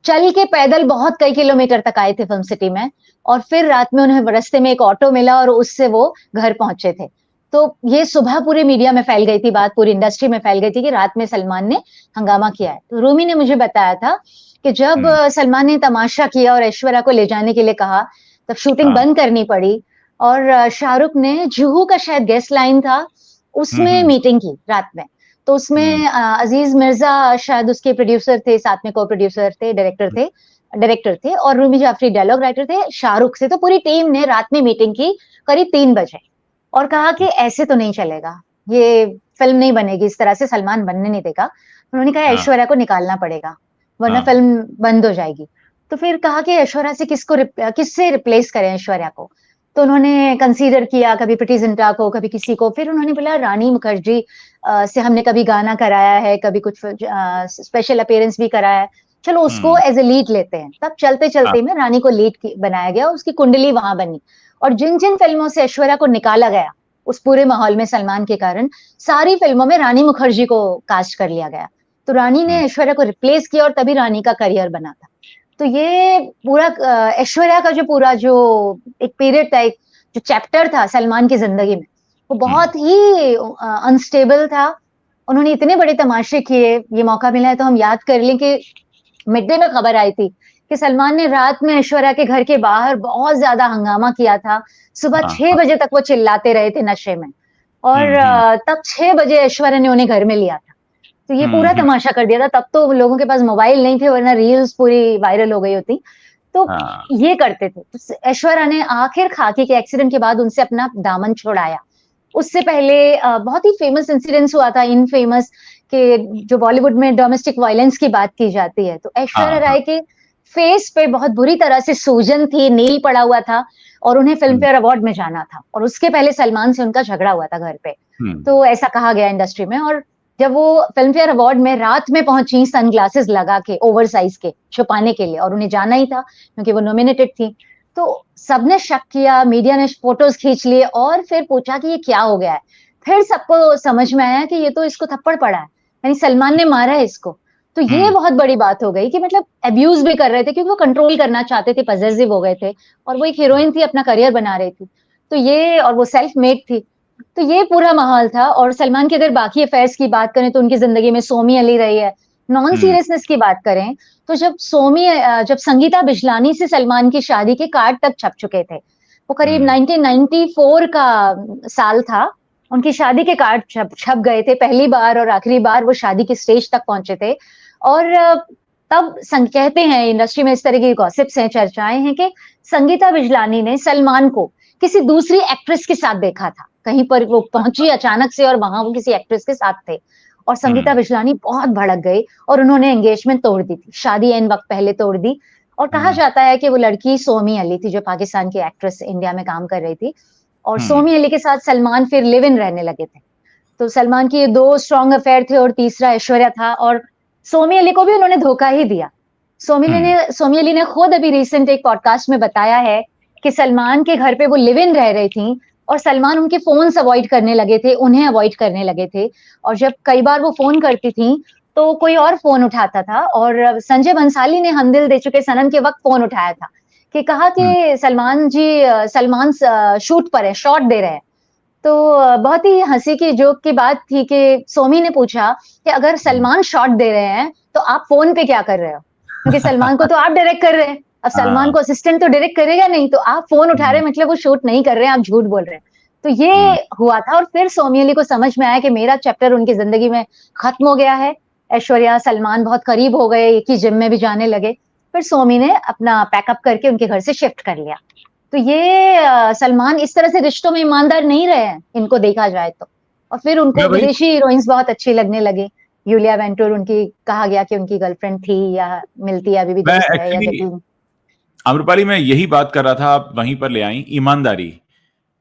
चल के पैदल बहुत कई किलोमीटर तक आए थे फिल्म सिटी में, और फिर रात में उन्हें रास्ते में एक ऑटो मिला और उससे वो घर पहुंचे थे। तो ये सुबह पूरे मीडिया में फैल गई थी बात, पूरी इंडस्ट्री में फैल गई थी कि रात में सलमान ने हंगामा किया है। तो रूमी ने मुझे बताया था कि जब सलमान ने तमाशा किया और ऐश्वर्या को ले जाने के लिए कहा, तब शूटिंग बंद करनी पड़ी और शाहरुख ने जुहू का शायद गेस्ट लाइन था, उसमें मीटिंग की रात में। तो उसमें अजीज मिर्जा शायद उसके प्रोड्यूसर थे, साथ में को प्रोड्यूसर थे, डायरेक्टर थे और रूमी जाफरी डायलॉग राइटर थे शाहरुख से। तो पूरी टीम ने रात में मीटिंग की करीब 3 बजे और कहा कि ऐसे तो नहीं चलेगा, ये फिल्म नहीं बनेगी, इस तरह से सलमान बनने नहीं देगा। उन्होंने कहा ऐश्वर्या को निकालना पड़ेगा वरना फिल्म बंद हो जाएगी। तो फिर कहा कि ऐश्वर्या से किससे रिप्लेस करें ऐश्वर्या को। तो उन्होंने कंसीडर किया, कभी प्रीति जिंटा को, कभी किसी को। फिर उन्होंने बोला रानी मुखर्जी से हमने कभी गाना कराया है, कभी कुछ स्पेशल अपीयरेंस भी कराया है, चलो उसको एज ए लीड लेते हैं। तब चलते चलते में रानी को लीड बनाया गया, उसकी कुंडली वहां बनी। और जिन जिन फिल्मों से ऐश्वर्या को निकाला गया उस पूरे माहौल में सलमान के कारण, सारी फिल्मों में रानी मुखर्जी को कास्ट कर लिया गया। तो रानी ने ऐश्वर्या को रिप्लेस किया और तभी रानी का करियर बना था। तो ये पूरा ऐश्वर्या का जो एक पीरियड था, एक जो चैप्टर था सलमान की जिंदगी में, वो बहुत ही अनस्टेबल था। उन्होंने इतने बड़े तमाशे किए, ये मौका मिला है तो हम याद कर लें कि मिड डे में खबर आई थी कि सलमान ने रात में ऐश्वर्या के घर के बाहर बहुत ज्यादा हंगामा किया था। सुबह 6 बजे तक वो चिल्लाते रहे थे नशे में, और तब 6 बजे ऐश्वर्या ने उन्हें घर में लिया था। तो ये पूरा तमाशा कर दिया था। तब तो लोगों के पास मोबाइल नहीं थे, वरना रील्स पूरी वायरल हो गई होती। तो हाँ। ये करते थे। तो ऐश्वर्या ने आखिर खाकी के एक्सीडेंट के बाद उनसे अपना दामन छुड़ाया। उससे पहले बहुत ही फेमस इंसिडेंस हुआ था, इनफेमस, कि जो बॉलीवुड में डोमेस्टिक वायलेंस की बात की जाती है, तो ऐश्वर्या हाँ, हाँ। राय के फेस पे बहुत बुरी तरह से सूजन थी, नील पड़ा हुआ था, और उन्हें फिल्म फेयर अवार्ड में जाना था, और उसके पहले सलमान से उनका झगड़ा हुआ था घर पे। तो ऐसा कहा गया इंडस्ट्री में। और जब वो फिल्म फेयर अवार्ड में रात में पहुंची सनग्लासेस लगा के, ओवर साइज के, छुपाने के लिए, और उन्हें जाना ही था क्योंकि वो नॉमिनेटेड थी, तो सबने शक किया, मीडिया ने फोटोज खींच लिए और फिर पूछा कि ये क्या हो गया है। फिर सबको समझ में आया कि ये तो इसको थप्पड़ पड़ा है, यानी सलमान ने मारा है इसको। तो ये बहुत बड़ी बात हो गई कि मतलब अब्यूज भी कर रहे थे, क्योंकि वो कंट्रोल करना चाहते थे, पजेसिव हो गए थे, और वो एक हीरोइन थी, अपना करियर बना रही थी। तो ये, और वो सेल्फ मेड थी, तो ये पूरा माहौल था। और सलमान की अगर बाकी अफेयर्स की बात करें तो उनकी जिंदगी में सोमी अली रही है। नॉन सीरियसनेस की बात करें तो जब संगीता बिजलानी से सलमान की शादी के कार्ड तक छप चुके थे, वो करीब 1994 का साल था, उनकी शादी के कार्ड छप गए थे पहली बार, और आखिरी बार वो शादी के स्टेज तक पहुंचे थे। और तब कहते हैं इंडस्ट्री में, इस तरह की गॉसिप्स हैं, चर्चाएं हैं कि संगीता बिजलानी ने सलमान को किसी दूसरी एक्ट्रेस के साथ देखा था। कहीं पर वो पहुंची अचानक से और वहां वो किसी एक्ट्रेस के साथ थे, और संगीता बिजलानी बहुत भड़क गई और उन्होंने एंगेजमेंट तोड़ दी थी, शादी एन वक्त पहले तोड़ दी। और कहा जाता है कि वो लड़की सोमी अली थी, जो पाकिस्तान की एक्ट्रेस इंडिया में काम कर रही थी, और सोमी अली के साथ सलमान फिर लिव इन रहने लगे थे। तो सलमान की दो स्ट्रॉन्ग अफेयर थे और तीसरा ऐश्वर्या था, और सोमी अली को भी उन्होंने धोखा ही दिया। सोमी अली ने खुद अभी रिसेंट एक पॉडकास्ट में बताया है कि सलमान के घर पे वो लिव इन रह रही थी, और सलमान उनके फोन्स अवॉइड करने लगे थे, उन्हें अवॉइड करने लगे थे, और जब कई बार वो फोन करती थी तो कोई और फोन उठाता था। और संजय बंसाली ने हम दिल दे चुके सनम के वक्त फोन उठाया था, कि कहा कि सलमान शूट पर है, शॉट दे रहे हैं। तो बहुत ही हंसी की जोक की बात थी कि सोमी ने पूछा कि अगर सलमान शॉट दे रहे हैं तो आप फोन पे क्या कर रहे हो, क्योंकि सलमान को तो आप डायरेक्ट कर रहे हैं, अब सलमान को असिस्टेंट तो डायरेक्ट करेगा नहीं, तो आप फोन उठा रहे हैं मतलब वो शूट नहीं कर रहे हैं, आप झूठ बोल रहे हैं। तो ये हुआ था, और फिर सोमी अली को समझ में आया कि मेरा चैप्टर उनकी जिंदगी में खत्म हो गया है। ऐश्वर्या सलमान बहुत करीब हो गए, एक ही जिम में भी जाने लगे। फिर सोमी ने अपना पैकअप करके उनके घर से शिफ्ट कर लिया। तो ये सलमान इस तरह से रिश्तों में ईमानदार नहीं रहे हैं, इनको देखा जाए तो। और फिर उनको विदेशी हीरोइंस बहुत अच्छी लगने लगी। यूलिया वेंटूर, उनकी कहा गया कि उनकी गर्लफ्रेंड थी, या मिलती है, अभी भी दोस्त है, या जैकलीन। आम्रपाली, मैं यही बात कर रहा था, आप वहीं पर ले आई, ईमानदारी,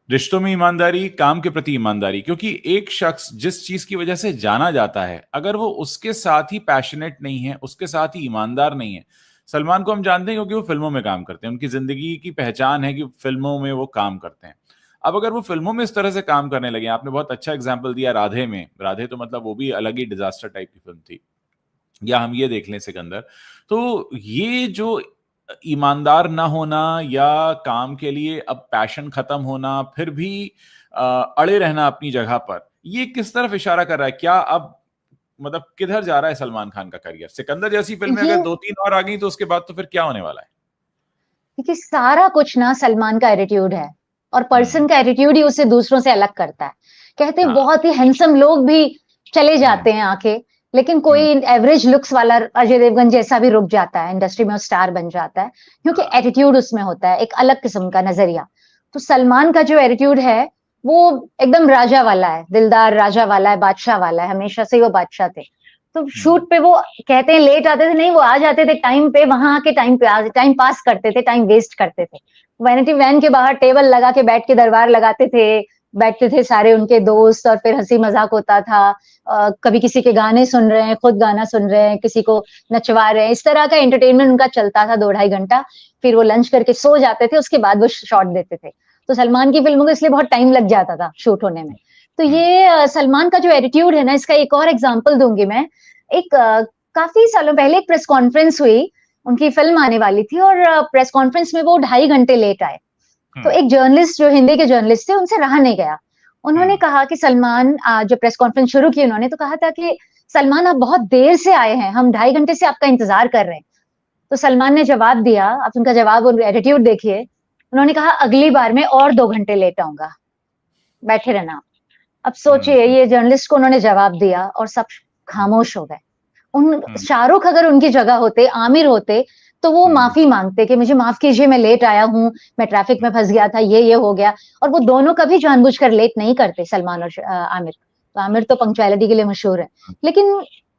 रिश्तों में ईमानदारी, काम के प्रति ईमानदारी। क्योंकि एक शख्स जिस चीज की वजह से जाना जाता है, अगर वो उसके साथ ही पैशनेट नहीं है, उसके साथ ही ईमानदार नहीं है। सलमान को हम जानते हैं क्योंकि वो फिल्मों में काम करते हैं, उनकी जिंदगी की पहचान है कि फिल्मों में वो काम करते हैं। अब अगर वो फिल्मों में इस तरह से काम करने लगे, आपने बहुत अच्छा एग्जाम्पल दिया राधे में, राधे तो मतलब वो भी अलग ही डिजास्टर टाइप की फिल्म थी, या हम ये देख लें सिकंदर। तो ये जो ईमानदार ना होना, या काम के लिए अब पैशन खत्म होना, फिर भी अड़े रहना अपनी जगह पर, ये किस तरफ इशारा कर रहा है? क्या अब मतलब किधर जा रहा है सलमान खान का करियर? सिकंदर जैसी फिल्में अगर 2-3 और आ गई तो उसके बाद तो फिर क्या होने वाला है? क्योंकि सारा कुछ ना सलमान का एटीट्यूड है, और पर्सन का एटीट्यूड ही उसे दूसरों से अलग करता है। कहते हैं बहुत ही हैंडसम लोग भी चले जाते हैं आके, लेकिन कोई एवरेज लुक्स वाला अजय देवगन जैसा भी रुक जाता है इंडस्ट्री में, और स्टार बन जाता है, क्योंकि एटीट्यूड उसमें होता है, एक अलग किस्म का नजरिया। तो सलमान का जो एटीट्यूड है वो एकदम राजा वाला है, दिलदार राजा वाला है, बादशाह वाला है, हमेशा से वो बादशाह थे। तो शूट पे वो कहते हैं लेट आते थे, नहीं वो आ जाते थे टाइम पे, वहां आके टाइम पास करते थे, टाइम वेस्ट करते थे। वैनिटी वैन के बाहर टेबल लगा के बैठ के दरबार लगाते थे, बैठते थे सारे उनके दोस्त, और फिर हंसी मजाक होता था। कभी किसी के गाने सुन रहे हैं, खुद गाना सुन रहे हैं, किसी को नचवा रहे हैं, इस तरह का एंटरटेनमेंट उनका चलता था 2-2.5 घंटा। फिर वो लंच करके सो जाते थे, उसके बाद वो शॉट देते थे। तो सलमान की फिल्मों को इसलिए बहुत टाइम लग जाता था शूट होने में। तो ये सलमान का जो एटीट्यूड है ना, इसका एक और एग्जाम्पल दूंगी मैं। एक काफी सालों पहले एक प्रेस कॉन्फ्रेंस हुई, उनकी फिल्म आने वाली थी, और प्रेस कॉन्फ्रेंस में वो 2.5 घंटे लेट आए। तो एक जर्नलिस्ट, जो हिंदी के जर्नलिस्ट थे, उनसे रहा नहीं गया। उन्होंने कहा कि सलमान, जब प्रेस कॉन्फ्रेंस शुरू की उन्होंने, तो कहा था कि सलमान आप बहुत देर से आए हैं, हम 2.5 घंटे से आपका इंतजार कर रहे हैं। तो सलमान ने जवाब दिया, आप उनका जवाब और एटीट्यूड देखिए। उन्होंने कहा अगली बार मैं और 2 घंटे लेट आऊंगा, बैठे रहना। अब सोचिए, ये जर्नलिस्ट को उन्होंने जवाब दिया और सब खामोश हो गए। शाहरुख अगर उनकी जगह होते, आमिर होते, तो वो माफी मांगते कि मुझे माफ कीजिए, मैं लेट आया हूँ, मैं ट्रैफिक में फंस गया था, ये हो गया। और वो दोनों कभी जानबूझकर लेट नहीं करते, सलमान और आमिर। तो आमिर तो पंक्चुअलिटी के लिए मशहूर है, लेकिन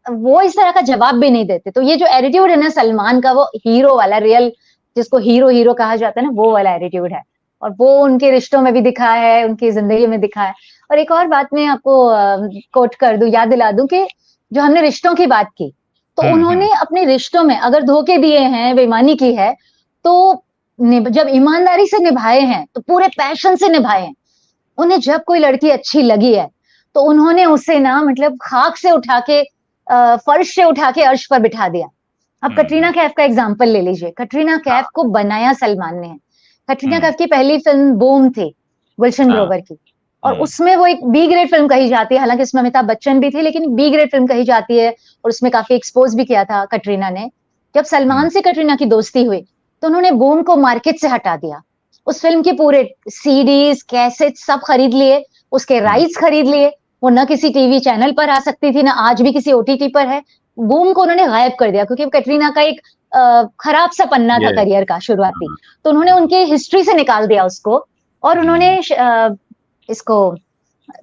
वो इस तरह का जवाब भी नहीं देते। तो ये जो एटीट्यूड है ना सलमान का, वो हीरो वाला, रियल जिसको हीरो हीरो कहा जाता है ना, वो वाला एटीट्यूड है। और वो उनके रिश्तों में भी दिखा है, उनकी जिंदगी में दिखा है। और एक और बात मैं आपको कोट कर दूं, याद दिला दूं, कि जो हमने रिश्तों की बात की, तो उन्होंने अपने रिश्तों में अगर धोखे दिए हैं, बेईमानी की है, तो जब ईमानदारी से निभाए हैं तो पूरे पैशन से निभाए हैं। उन्हें जब कोई लड़की अच्छी लगी है तो उन्होंने उसे ना मतलब खाक से उठा के, फर्श से उठा के अर्श पर बिठा दिया। अब कटरीना कैफ का एग्जाम्पल ले लीजिए। कटरीना कैफ को बनाया सलमान ने है। कटरीना कैफ की पहली फिल्म बूम थी, गुलशन ग्रोवर की, और उसमें वो एक बी ग्रेड फिल्म कही जाती है। हालांकि इसमें अमिताभ बच्चन भी थे, लेकिन बी ग्रेड फिल्म कही जाती है। और उसमें काफी एक्सपोज भी किया था कटरीना ने। जब सलमान से कटरीना की दोस्ती हुई तो उन्होंने बूम को मार्केट से हटा दिया। उस फिल्म के पूरे सीडीज, कैसेट सब खरीद लिए, उसके राइट्स खरीद लिए। वो न किसी टीवी चैनल पर आ सकती थी, ना आज भी किसी ओटीटी पर है। बूम को उन्होंने गायब कर दिया, क्योंकि कटरीना का एक खराब सा पन्ना था करियर का शुरुआती। तो उन्होंने उनके हिस्ट्री से निकाल दिया उसको। और उन्होंने इसको,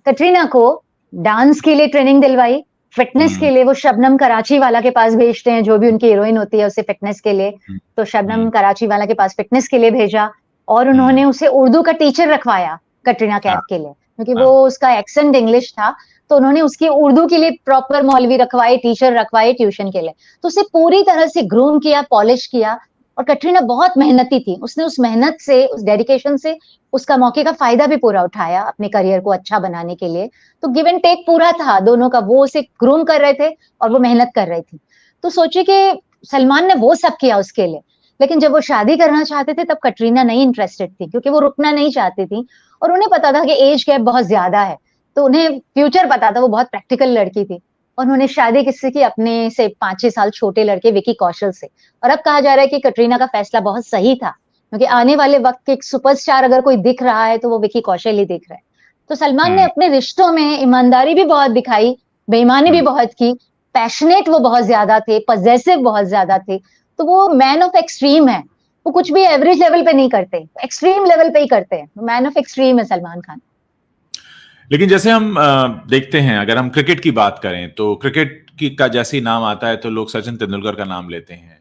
कटरीना को डांस के लिए ट्रेनिंग दिलवाई, फिटनेस के लिए। वो शबनम कराची वाला के पास भेजते हैं, जो भी उनकी हीरोइन होती है उसे फिटनेस के लिए। तो शबनम कराची वाला के पास फिटनेस के लिए भेजा। और उन्होंने उसे उर्दू का टीचर रखवाया कटरीना कैफ के लिए, क्योंकि वो उसका एक्सेंट इंग्लिश था। तो उन्होंने उसकी उर्दू के लिए प्रॉपर मौलवी रखवाए, टीचर रखवाए ट्यूशन के लिए। तो उसे पूरी तरह से ग्रूम किया, पॉलिश किया। और कटरीना बहुत मेहनती थी, उसने उस मेहनत से, उस डेडिकेशन से उसका मौके का फायदा भी पूरा उठाया अपने करियर को अच्छा बनाने के लिए। तो गिव एंड टेक पूरा था दोनों का। वो उसे ग्रूम कर रहे थे और वो मेहनत कर रही थी। तो सोचिए कि सलमान ने वो सब किया उसके लिए, लेकिन जब वो शादी करना चाहते थे तब कटरीना नहीं इंटरेस्टेड थी, क्योंकि वो रुकना नहीं चाहती थी। और उन्हें पता था कि एज गैप बहुत ज्यादा है, तो उन्हें फ्यूचर पता था। वो बहुत प्रैक्टिकल लड़की थी। और उन्होंने शादी किससे की? अपने से 5-6 साल छोटे लड़के विकी कौशल से। और अब कहा जा रहा है कि कटरीना का फैसला बहुत सही था, क्योंकि आने वाले वक्त के एक सुपरस्टार अगर कोई दिख रहा है तो वो विकी कौशल ही दिख रहा है। तो सलमान ने अपने रिश्तों में ईमानदारी भी बहुत दिखाई, बेईमानी भी बहुत की, पैशनेट वो बहुत ज्यादा थे, पजेसिव बहुत ज्यादा थे। तो वो मैन ऑफ एक्सट्रीम है। वो कुछ भी एवरेज लेवल पे नहीं करते, एक्सट्रीम लेवल पे ही करते हैं। मैन ऑफ एक्सट्रीम है सलमान खान। लेकिन जैसे हम देखते हैं, अगर हम क्रिकेट की बात करें तो क्रिकेट की का जैसे ही नाम आता है तो लोग सचिन तेंदुलकर का नाम लेते हैं,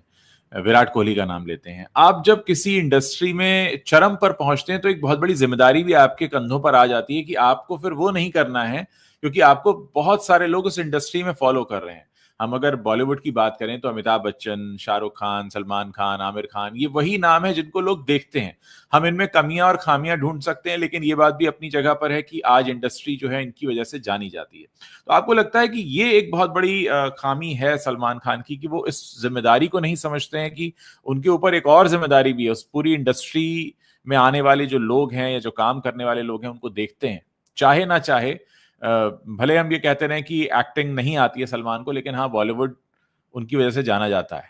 विराट कोहली का नाम लेते हैं। आप जब किसी इंडस्ट्री में चरम पर पहुंचते हैं तो एक बहुत बड़ी जिम्मेदारी भी आपके कंधों पर आ जाती है कि आपको फिर वो नहीं करना है, क्योंकि आपको बहुत सारे लोग उस इंडस्ट्री में फॉलो कर रहे हैं। हम अगर बॉलीवुड की बात करें तो अमिताभ बच्चन, शाहरुख खान, सलमान खान, आमिर खान, ये वही नाम है जिनको लोग देखते हैं। हम इनमें कमियां और खामियां ढूंढ सकते हैं, लेकिन ये बात भी अपनी जगह पर है कि आज इंडस्ट्री जो है इनकी वजह से जानी जाती है। तो आपको लगता है कि ये एक बहुत बड़ी खामी है सलमान खान की, कि वो इस जिम्मेदारी को नहीं समझते हैं कि उनके ऊपर एक और जिम्मेदारी भी है, उस पूरी इंडस्ट्री में आने वाले जो लोग हैं या जो काम करने वाले लोग हैं उनको देखते हैं, चाहे ना चाहे। भले हम ये कहते रहे कि एक्टिंग नहीं आती है सलमान को, लेकिन हाँ, बॉलीवुड उनकी वजह से जाना जाता है।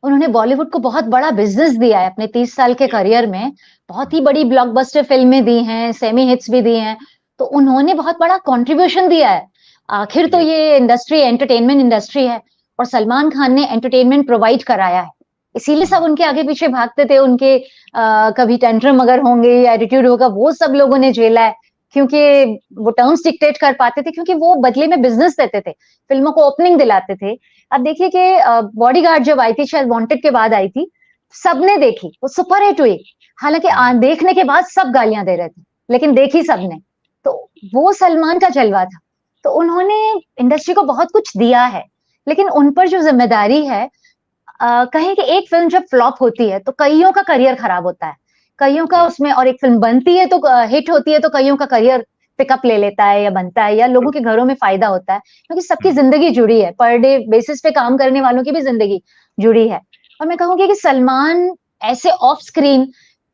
उन्होंने बॉलीवुड को बहुत बड़ा बिजनेस दिया है अपने 30 साल के करियर में। बहुत ही बड़ी ब्लॉकबस्टर फिल्में दी हैं, सेमी हिट्स भी दी हैं। तो उन्होंने बहुत बड़ा कंट्रीब्यूशन दिया है। आखिर तो ये इंडस्ट्री एंटरटेनमेंट इंडस्ट्री है, और सलमान खान ने एंटरटेनमेंट प्रोवाइड कराया है। इसीलिए सब उनके आगे पीछे भागते थे। उनके कभी टेंट्रम अगर होंगे या एटीट्यूड होगा, वो सब लोगों ने झेला है, क्योंकि वो टर्म्स डिक्टेट कर पाते थे, क्योंकि वो बदले में बिजनेस देते थे, फिल्मों को ओपनिंग दिलाते थे। अब देखिए कि बॉडीगार्ड जब आई थी, शायद वांटेड के बाद आई थी, सबने देखी, वो सुपर हिट हुई। हालांकि देखने के बाद सब गालियां दे रहे थे, लेकिन देखी सबने। तो वो सलमान का जलवा था। तो उन्होंने इंडस्ट्री को बहुत कुछ दिया है, लेकिन उन पर जो जिम्मेदारी है, कहें कि एक फिल्म जब फ्लॉप होती है तो कईयों का करियर खराब होता है, कईयों का उसमें। और एक फिल्म बनती है तो हिट होती है तो कईयों का करियर पिकअप ले लेता है या बनता है, या लोगों के घरों में फायदा होता है, क्योंकि सबकी जिंदगी जुड़ी है, पर डे बेसिस पे काम करने वालों की भी जिंदगी जुड़ी है। और मैं कहूंगी कि सलमान ऐसे ऑफ स्क्रीन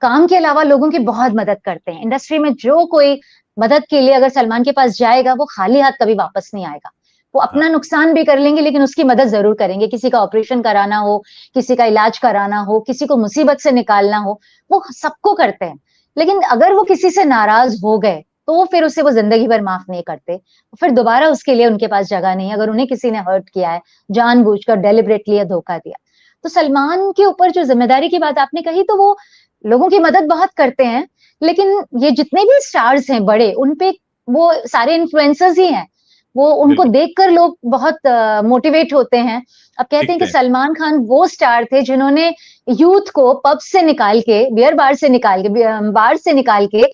काम के अलावा लोगों की बहुत मदद करते हैं। इंडस्ट्री में जो कोई मदद के लिए अगर सलमान के पास जाएगा, वो खाली हाथ कभी वापस नहीं आएगा। वो अपना नुकसान भी कर लेंगे, लेकिन उसकी मदद जरूर करेंगे। किसी का ऑपरेशन कराना हो, किसी का इलाज कराना हो, किसी को मुसीबत से निकालना हो, वो सबको करते हैं। लेकिन अगर वो किसी से नाराज हो गए तो फिर उसे वो जिंदगी भर माफ नहीं करते, फिर दोबारा उसके लिए उनके पास जगह नहीं है, अगर उन्हें किसी ने हर्ट किया है, जानबूझकर डेलिबरेटली धोखा दिया। तो सलमान के ऊपर जो जिम्मेदारी की बात आपने कही, तो वो लोगों की मदद बहुत करते हैं, लेकिन ये जितने भी स्टार्स हैं बड़े, उनपे वो सारे इन्फ्लुएंसर्स ही हैं। वो उनको बिल्कुल। देखकर लोग बहुत मोटिवेट होते हैं। अब कहते हैं सीखते कि हैं। सलमान खान वो स्टार थे जिन्होंने यूथ को पब से निकाल के, बियर बार से निकाल के, बार से निकाल के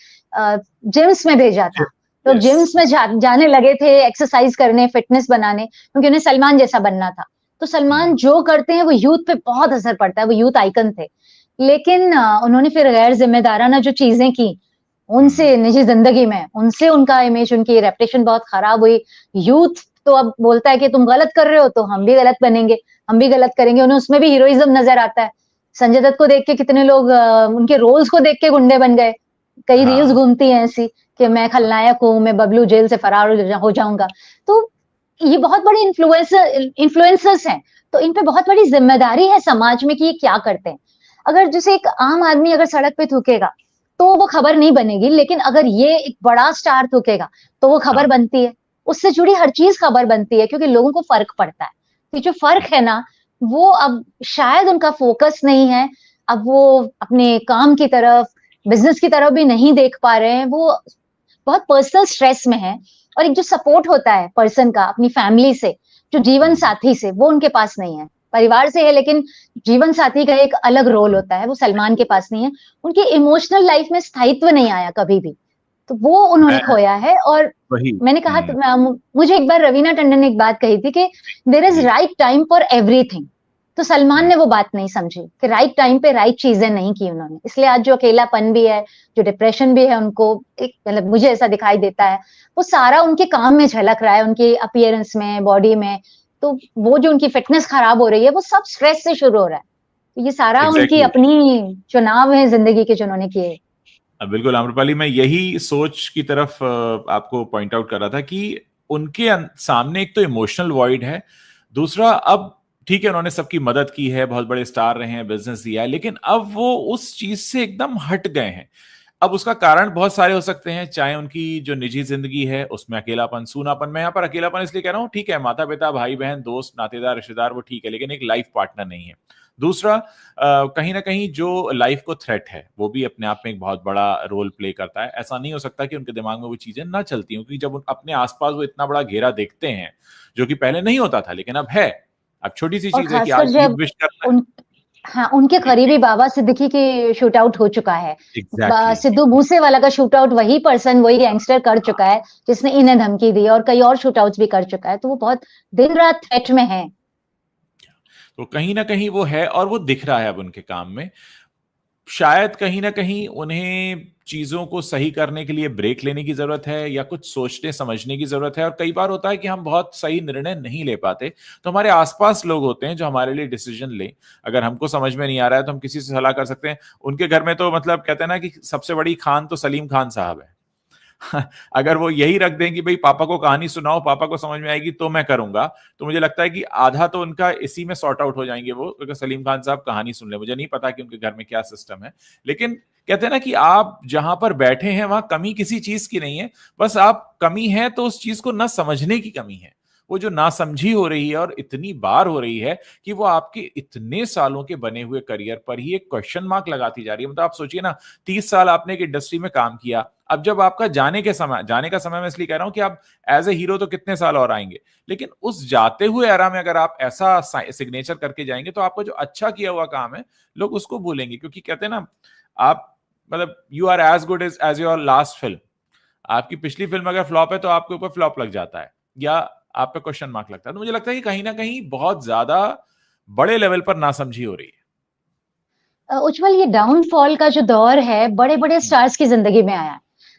जिम्स में भेजा था। लोग यस। जिम्स में जाने लगे थे एक्सरसाइज करने, फिटनेस बनाने, क्योंकि उन्हें सलमान जैसा बनना था। तो सलमान जो करते हैं वो यूथ पे बहुत असर पड़ता है, वो यूथ आइकन थे। लेकिन उन्होंने फिर गैर जिम्मेदाराना जो चीजें की, उनसे निजी जिंदगी में, उनसे उनका इमेज, उनकी रेपुटेशन बहुत खराब हुई। यूथ तो अब बोलता है कि तुम गलत कर रहे हो तो हम भी गलत बनेंगे, हम भी गलत करेंगे। उन्हें उसमें भी हीरोइज्म नजर आता है। संजय दत्त को देख के कितने लोग उनके रोल्स को देख के गुंडे बन गए। कई रील्स हाँ। घूमती हैं ऐसी कि मैं खलनायक हूँ, मैं बबलू जेल से फरार हो जाऊंगा। तो ये बहुत बड़े इन्फ्लुएंसर्स हैं, तो इन पे बहुत बड़ी जिम्मेदारी है समाज में कि ये क्या करते हैं। अगर जैसे एक आम आदमी अगर सड़क पे थूकेगा तो वो खबर नहीं बनेगी, लेकिन अगर ये एक बड़ा स्टार थूकेगा तो वो खबर हाँ। बनती है। उससे जुड़ी हर चीज खबर बनती है, क्योंकि लोगों को फर्क पड़ता है। ये जो फर्क है ना, वो अब शायद उनका फोकस नहीं है। अब वो अपने काम की तरफ, बिजनेस की तरफ भी नहीं देख पा रहे हैं। वो बहुत पर्सनल स्ट्रेस में है, और एक जो सपोर्ट होता है पर्सन का अपनी फैमिली से, जो जीवन साथी से, वो उनके पास नहीं है। परिवार से है, लेकिन जीवन साथी का एक अलग रोल होता है, वो सलमान के पास नहीं है। उनकी इमोशनल लाइफ में स्थायित्व नहीं आया कभी भी, तो वो उन्होंने मैं खोया है। और वही। मैंने कहा तो मुझे एक बार रवीना टंडन ने एक बात कही थी कि देयर इज जी। Right time for everything. तो सलमान ने वो बात नहीं समझी कि राइट टाइम पे राइट चीजें नहीं की उन्होंने, इसलिए आज जो अकेलापन भी है, जो डिप्रेशन भी है उनको, एक मतलब मुझे ऐसा दिखाई देता है, वो सारा उनके काम में झलक रहा है, उनके अपीयरेंस में, बॉडी में। तो वो जो उनकी फिटनेस खराब हो रही है, वो सब स्ट्रेस से शुरू हो रहा है। तो ये सारा उनकी एग्जैक्टली। अपनी चुनाव है जिंदगी के, जिन्होंने किए। बिल्कुल आम्रपाली, मैं यही सोच की तरफ आपको पॉइंट आउट कर रहा था कि उनके सामने एक तो इमोशनल वॉइड है, दूसरा अब ठीक है उन्होंने सबकी मदद की है, बहुत बड़े स्टार रहे हैं, बिजनेस दिया है, लेकिन अब वो उस चीज से एकदम हट गए हैं। अब उसका कारण बहुत सारे हो सकते हैं, चाहे उनकी जो निजी जिंदगी है उसमें अकेलापन, सूनापन। मैं यहाँ पर अकेलापन इसलिए कह रहा हूँ, ठीक है माता पिता, भाई बहन, दोस्त, नातेदार, रिश्तेदार, वो ठीक है, लेकिन एक लाइफ पार्टनर नहीं है। दूसरा, कहीं ना कहीं जो लाइफ को थ्रेट है वो भी अपने आप में एक बहुत बड़ा रोल प्ले करता है। ऐसा नहीं हो सकता कि उनके दिमाग में वो चीजें ना चलती हों, क्योंकि जब अपने आसपास वो इतना बड़ा घेरा देखते हैं, जो कि पहले नहीं होता था लेकिन अब है। अब छोटी सी और चीज है कि खासकर आज ईद जब विश करना उन हाँ, उनके है। करीबी बाबा सिद्दीकी की शूट आउट हो चुका है। एग्जैक्टली। सिद्धू मूसेवाला का शूट आउट वही पर्सन, वही गैंगस्टर कर चुका है जिसने इन्हें धमकी दी, और कई और शूट आउट्स भी कर चुका है। तो वो बहुत दिन रात थ्रेट में है। तो कहीं ना कहीं वो है, और वो दिख रहा है अब उनके काम में। शायद कहीं ना कहीं उन्हें चीजों को सही करने के लिए ब्रेक लेने की जरूरत है, या कुछ सोचने समझने की जरूरत है। और कई बार होता है कि हम बहुत सही निर्णय नहीं ले पाते, तो हमारे आसपास लोग होते हैं जो हमारे लिए डिसीजन ले। अगर हमको समझ में नहीं आ रहा है तो हम किसी से सलाह कर सकते हैं। उनके घर में तो मतलब कहते हैं ना कि सबसे बड़ी खान तो सलीम खान साहब है। अगर वो यही रख दें कि भाई पापा को कहानी सुनाओ, पापा को समझ में आएगी तो मैं करूंगा, तो मुझे लगता है कि आधा तो उनका इसी में सॉर्ट आउट हो जाएंगे वो, अगर सलीम खान साहब कहानी सुन ले। मुझे नहीं पता कि उनके घर में क्या सिस्टम है, लेकिन कहते हैं ना कि आप जहां पर बैठे हैं वहां कमी किसी चीज की नहीं है, बस आप कमी है तो उस चीज को न समझने की कमी है। वो जो नासमझी हो रही है, और इतनी बार हो रही है कि वो आपके इतने सालों के बने हुए करियर पर ही एक क्वेश्चन मार्क लगाती जा रही है। मतलब आप सोचिए ना, 30 साल आपने एक इंडस्ट्री में काम किया, अब जब आपका जाने का समय मैं इसलिए कह रहा हूं कि आप एज ए हीरो तो कितने साल और आएंगे, लेकिन उस जाते हुए एरा में अगर आप ऐसा सिग्नेचर करके जाएंगे तो आपका जो अच्छा किया हुआ काम है लोग उसको भूलेंगे। क्योंकि कहते हैं ना, आप मतलब you are as good as your last film. आपकी पिछली फिल्म अगर फ्लॉप है तो आपके ऊपर फ्लॉप लग जाता है, या आप पे क्वेश्चन मार्क लगता है। तो मुझे लगता है कि कहीं ना कहीं बहुत ज्यादा बड़े लेवल पर नासमझी हो रही उज्जवल, ये डाउनफॉल का जो दौर है बड़े बड़े है। स्टार्स की जिंदगी में आया है।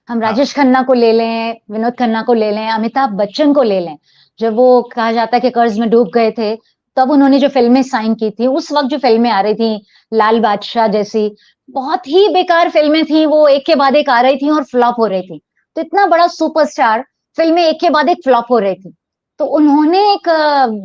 हम हाँ। राजेश खन्ना को ले लें, विनोद खन्ना को ले लें, अमिताभ बच्चन को ले लें। जब वो कहा जाता है कि कर्ज में डूब गए थे, तब उन्होंने जो फिल्में साइन की थी, उस वक्त जो फिल्में आ रही थी, लाल बादशाह जैसी बहुत ही बेकार फिल्में थी, वो एक के बाद एक आ रही थी और फ्लॉप हो रही थी। तो इतना बड़ा सुपरस्टार, फिल्में एक के बाद एक फ्लॉप हो रही थी। तो उन्होंने एक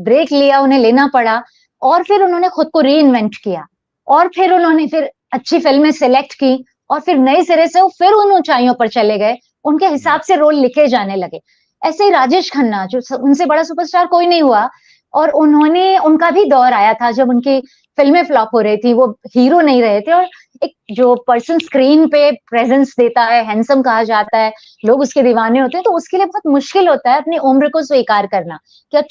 ब्रेक लिया, उन्हें लेना पड़ा, और फिर उन्होंने खुद को री इन्वेंट किया, और फिर उन्होंने फिर अच्छी फिल्में सेलेक्ट की, और फिर नए सिरे से वो फिर उन ऊंचाइयों पर चले गए, उनके हिसाब से रोल लिखे जाने लगे। ऐसे ही राजेश खन्ना, जो उनसे बड़ा सुपरस्टार कोई नहीं हुआ, और उन्होंने, उनका भी दौर आया था जब उनकी फिल्में फ्लॉप हो रही थी, वो हीरो नहीं रहे थे, और एक जो पर्सन स्क्रीन पे प्रेजेंस देता है, हैंडसम कहा जाता है, लोग उसके दीवाने होते हैं, तो उसके लिए बहुत मुश्किल होता है अपनी उम्र को स्वीकार करना कि अब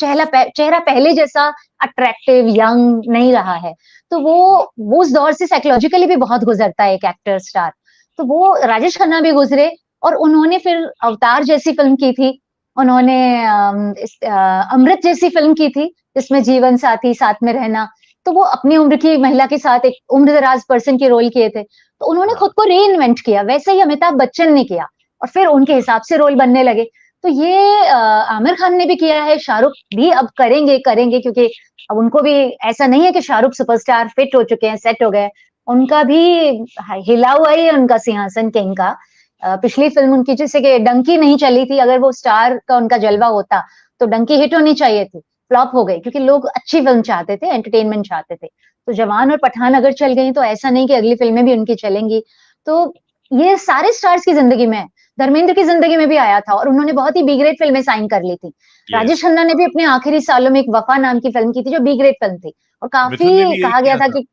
चेहरा पहले जैसा अट्रैक्टिव यंग नहीं रहा है। तो वो उस दौर से साइकोलॉजिकली भी बहुत गुजरता है एक एक्टर स्टार। तो वो राजेश खन्ना भी गुजरे, और उन्होंने फिर अवतार जैसी फिल्म की थी, उन्होंने अमृत जैसी फिल्म की थी जिसमें जीवन साथी, साथ में रहना, तो वो अपनी उम्र की महिला के साथ एक उम्रदराज पर्सन के रोल किए थे। तो उन्होंने खुद को री इन्वेंट किया, वैसे ही अमिताभ बच्चन ने किया, और फिर उनके हिसाब से रोल बनने लगे। तो ये आमिर खान ने भी किया है, शाहरुख भी अब करेंगे क्योंकि अब उनको भी ऐसा नहीं है कि शाहरुख सुपरस्टार फिट हो चुके हैं, सेट हो गए, उनका भी हिला हुआ ही है उनका सिंहासन किंग का। पिछली फिल्म उनकी जैसे कि डंकी नहीं चली थी, अगर वो स्टार का उनका जलवा होता तो डंकी हिट होनी चाहिए थी, फ्लॉप हो गई क्योंकि लोग अच्छी फिल्म चाहते थे, एंटरटेनमेंट चाहते थे। तो जवान और पठान अगर चल गई तो ऐसा नहीं कि अगली फिल्में भी उनकी चलेंगी। तो ये सारे स्टार्स की जिंदगी में, धर्मेंद्र की जिंदगी में भी आया था, और उन्होंने बहुत ही बी ग्रेड फिल्में साइन कर ली थी। राजेश यस, खन्ना ने भी अपने आखिरी सालों में एक वफा नाम की फिल्म की थी जो बी ग्रेड फिल्म थी, और मिथुन ने काफी भी यही कहा गया किया था था। कि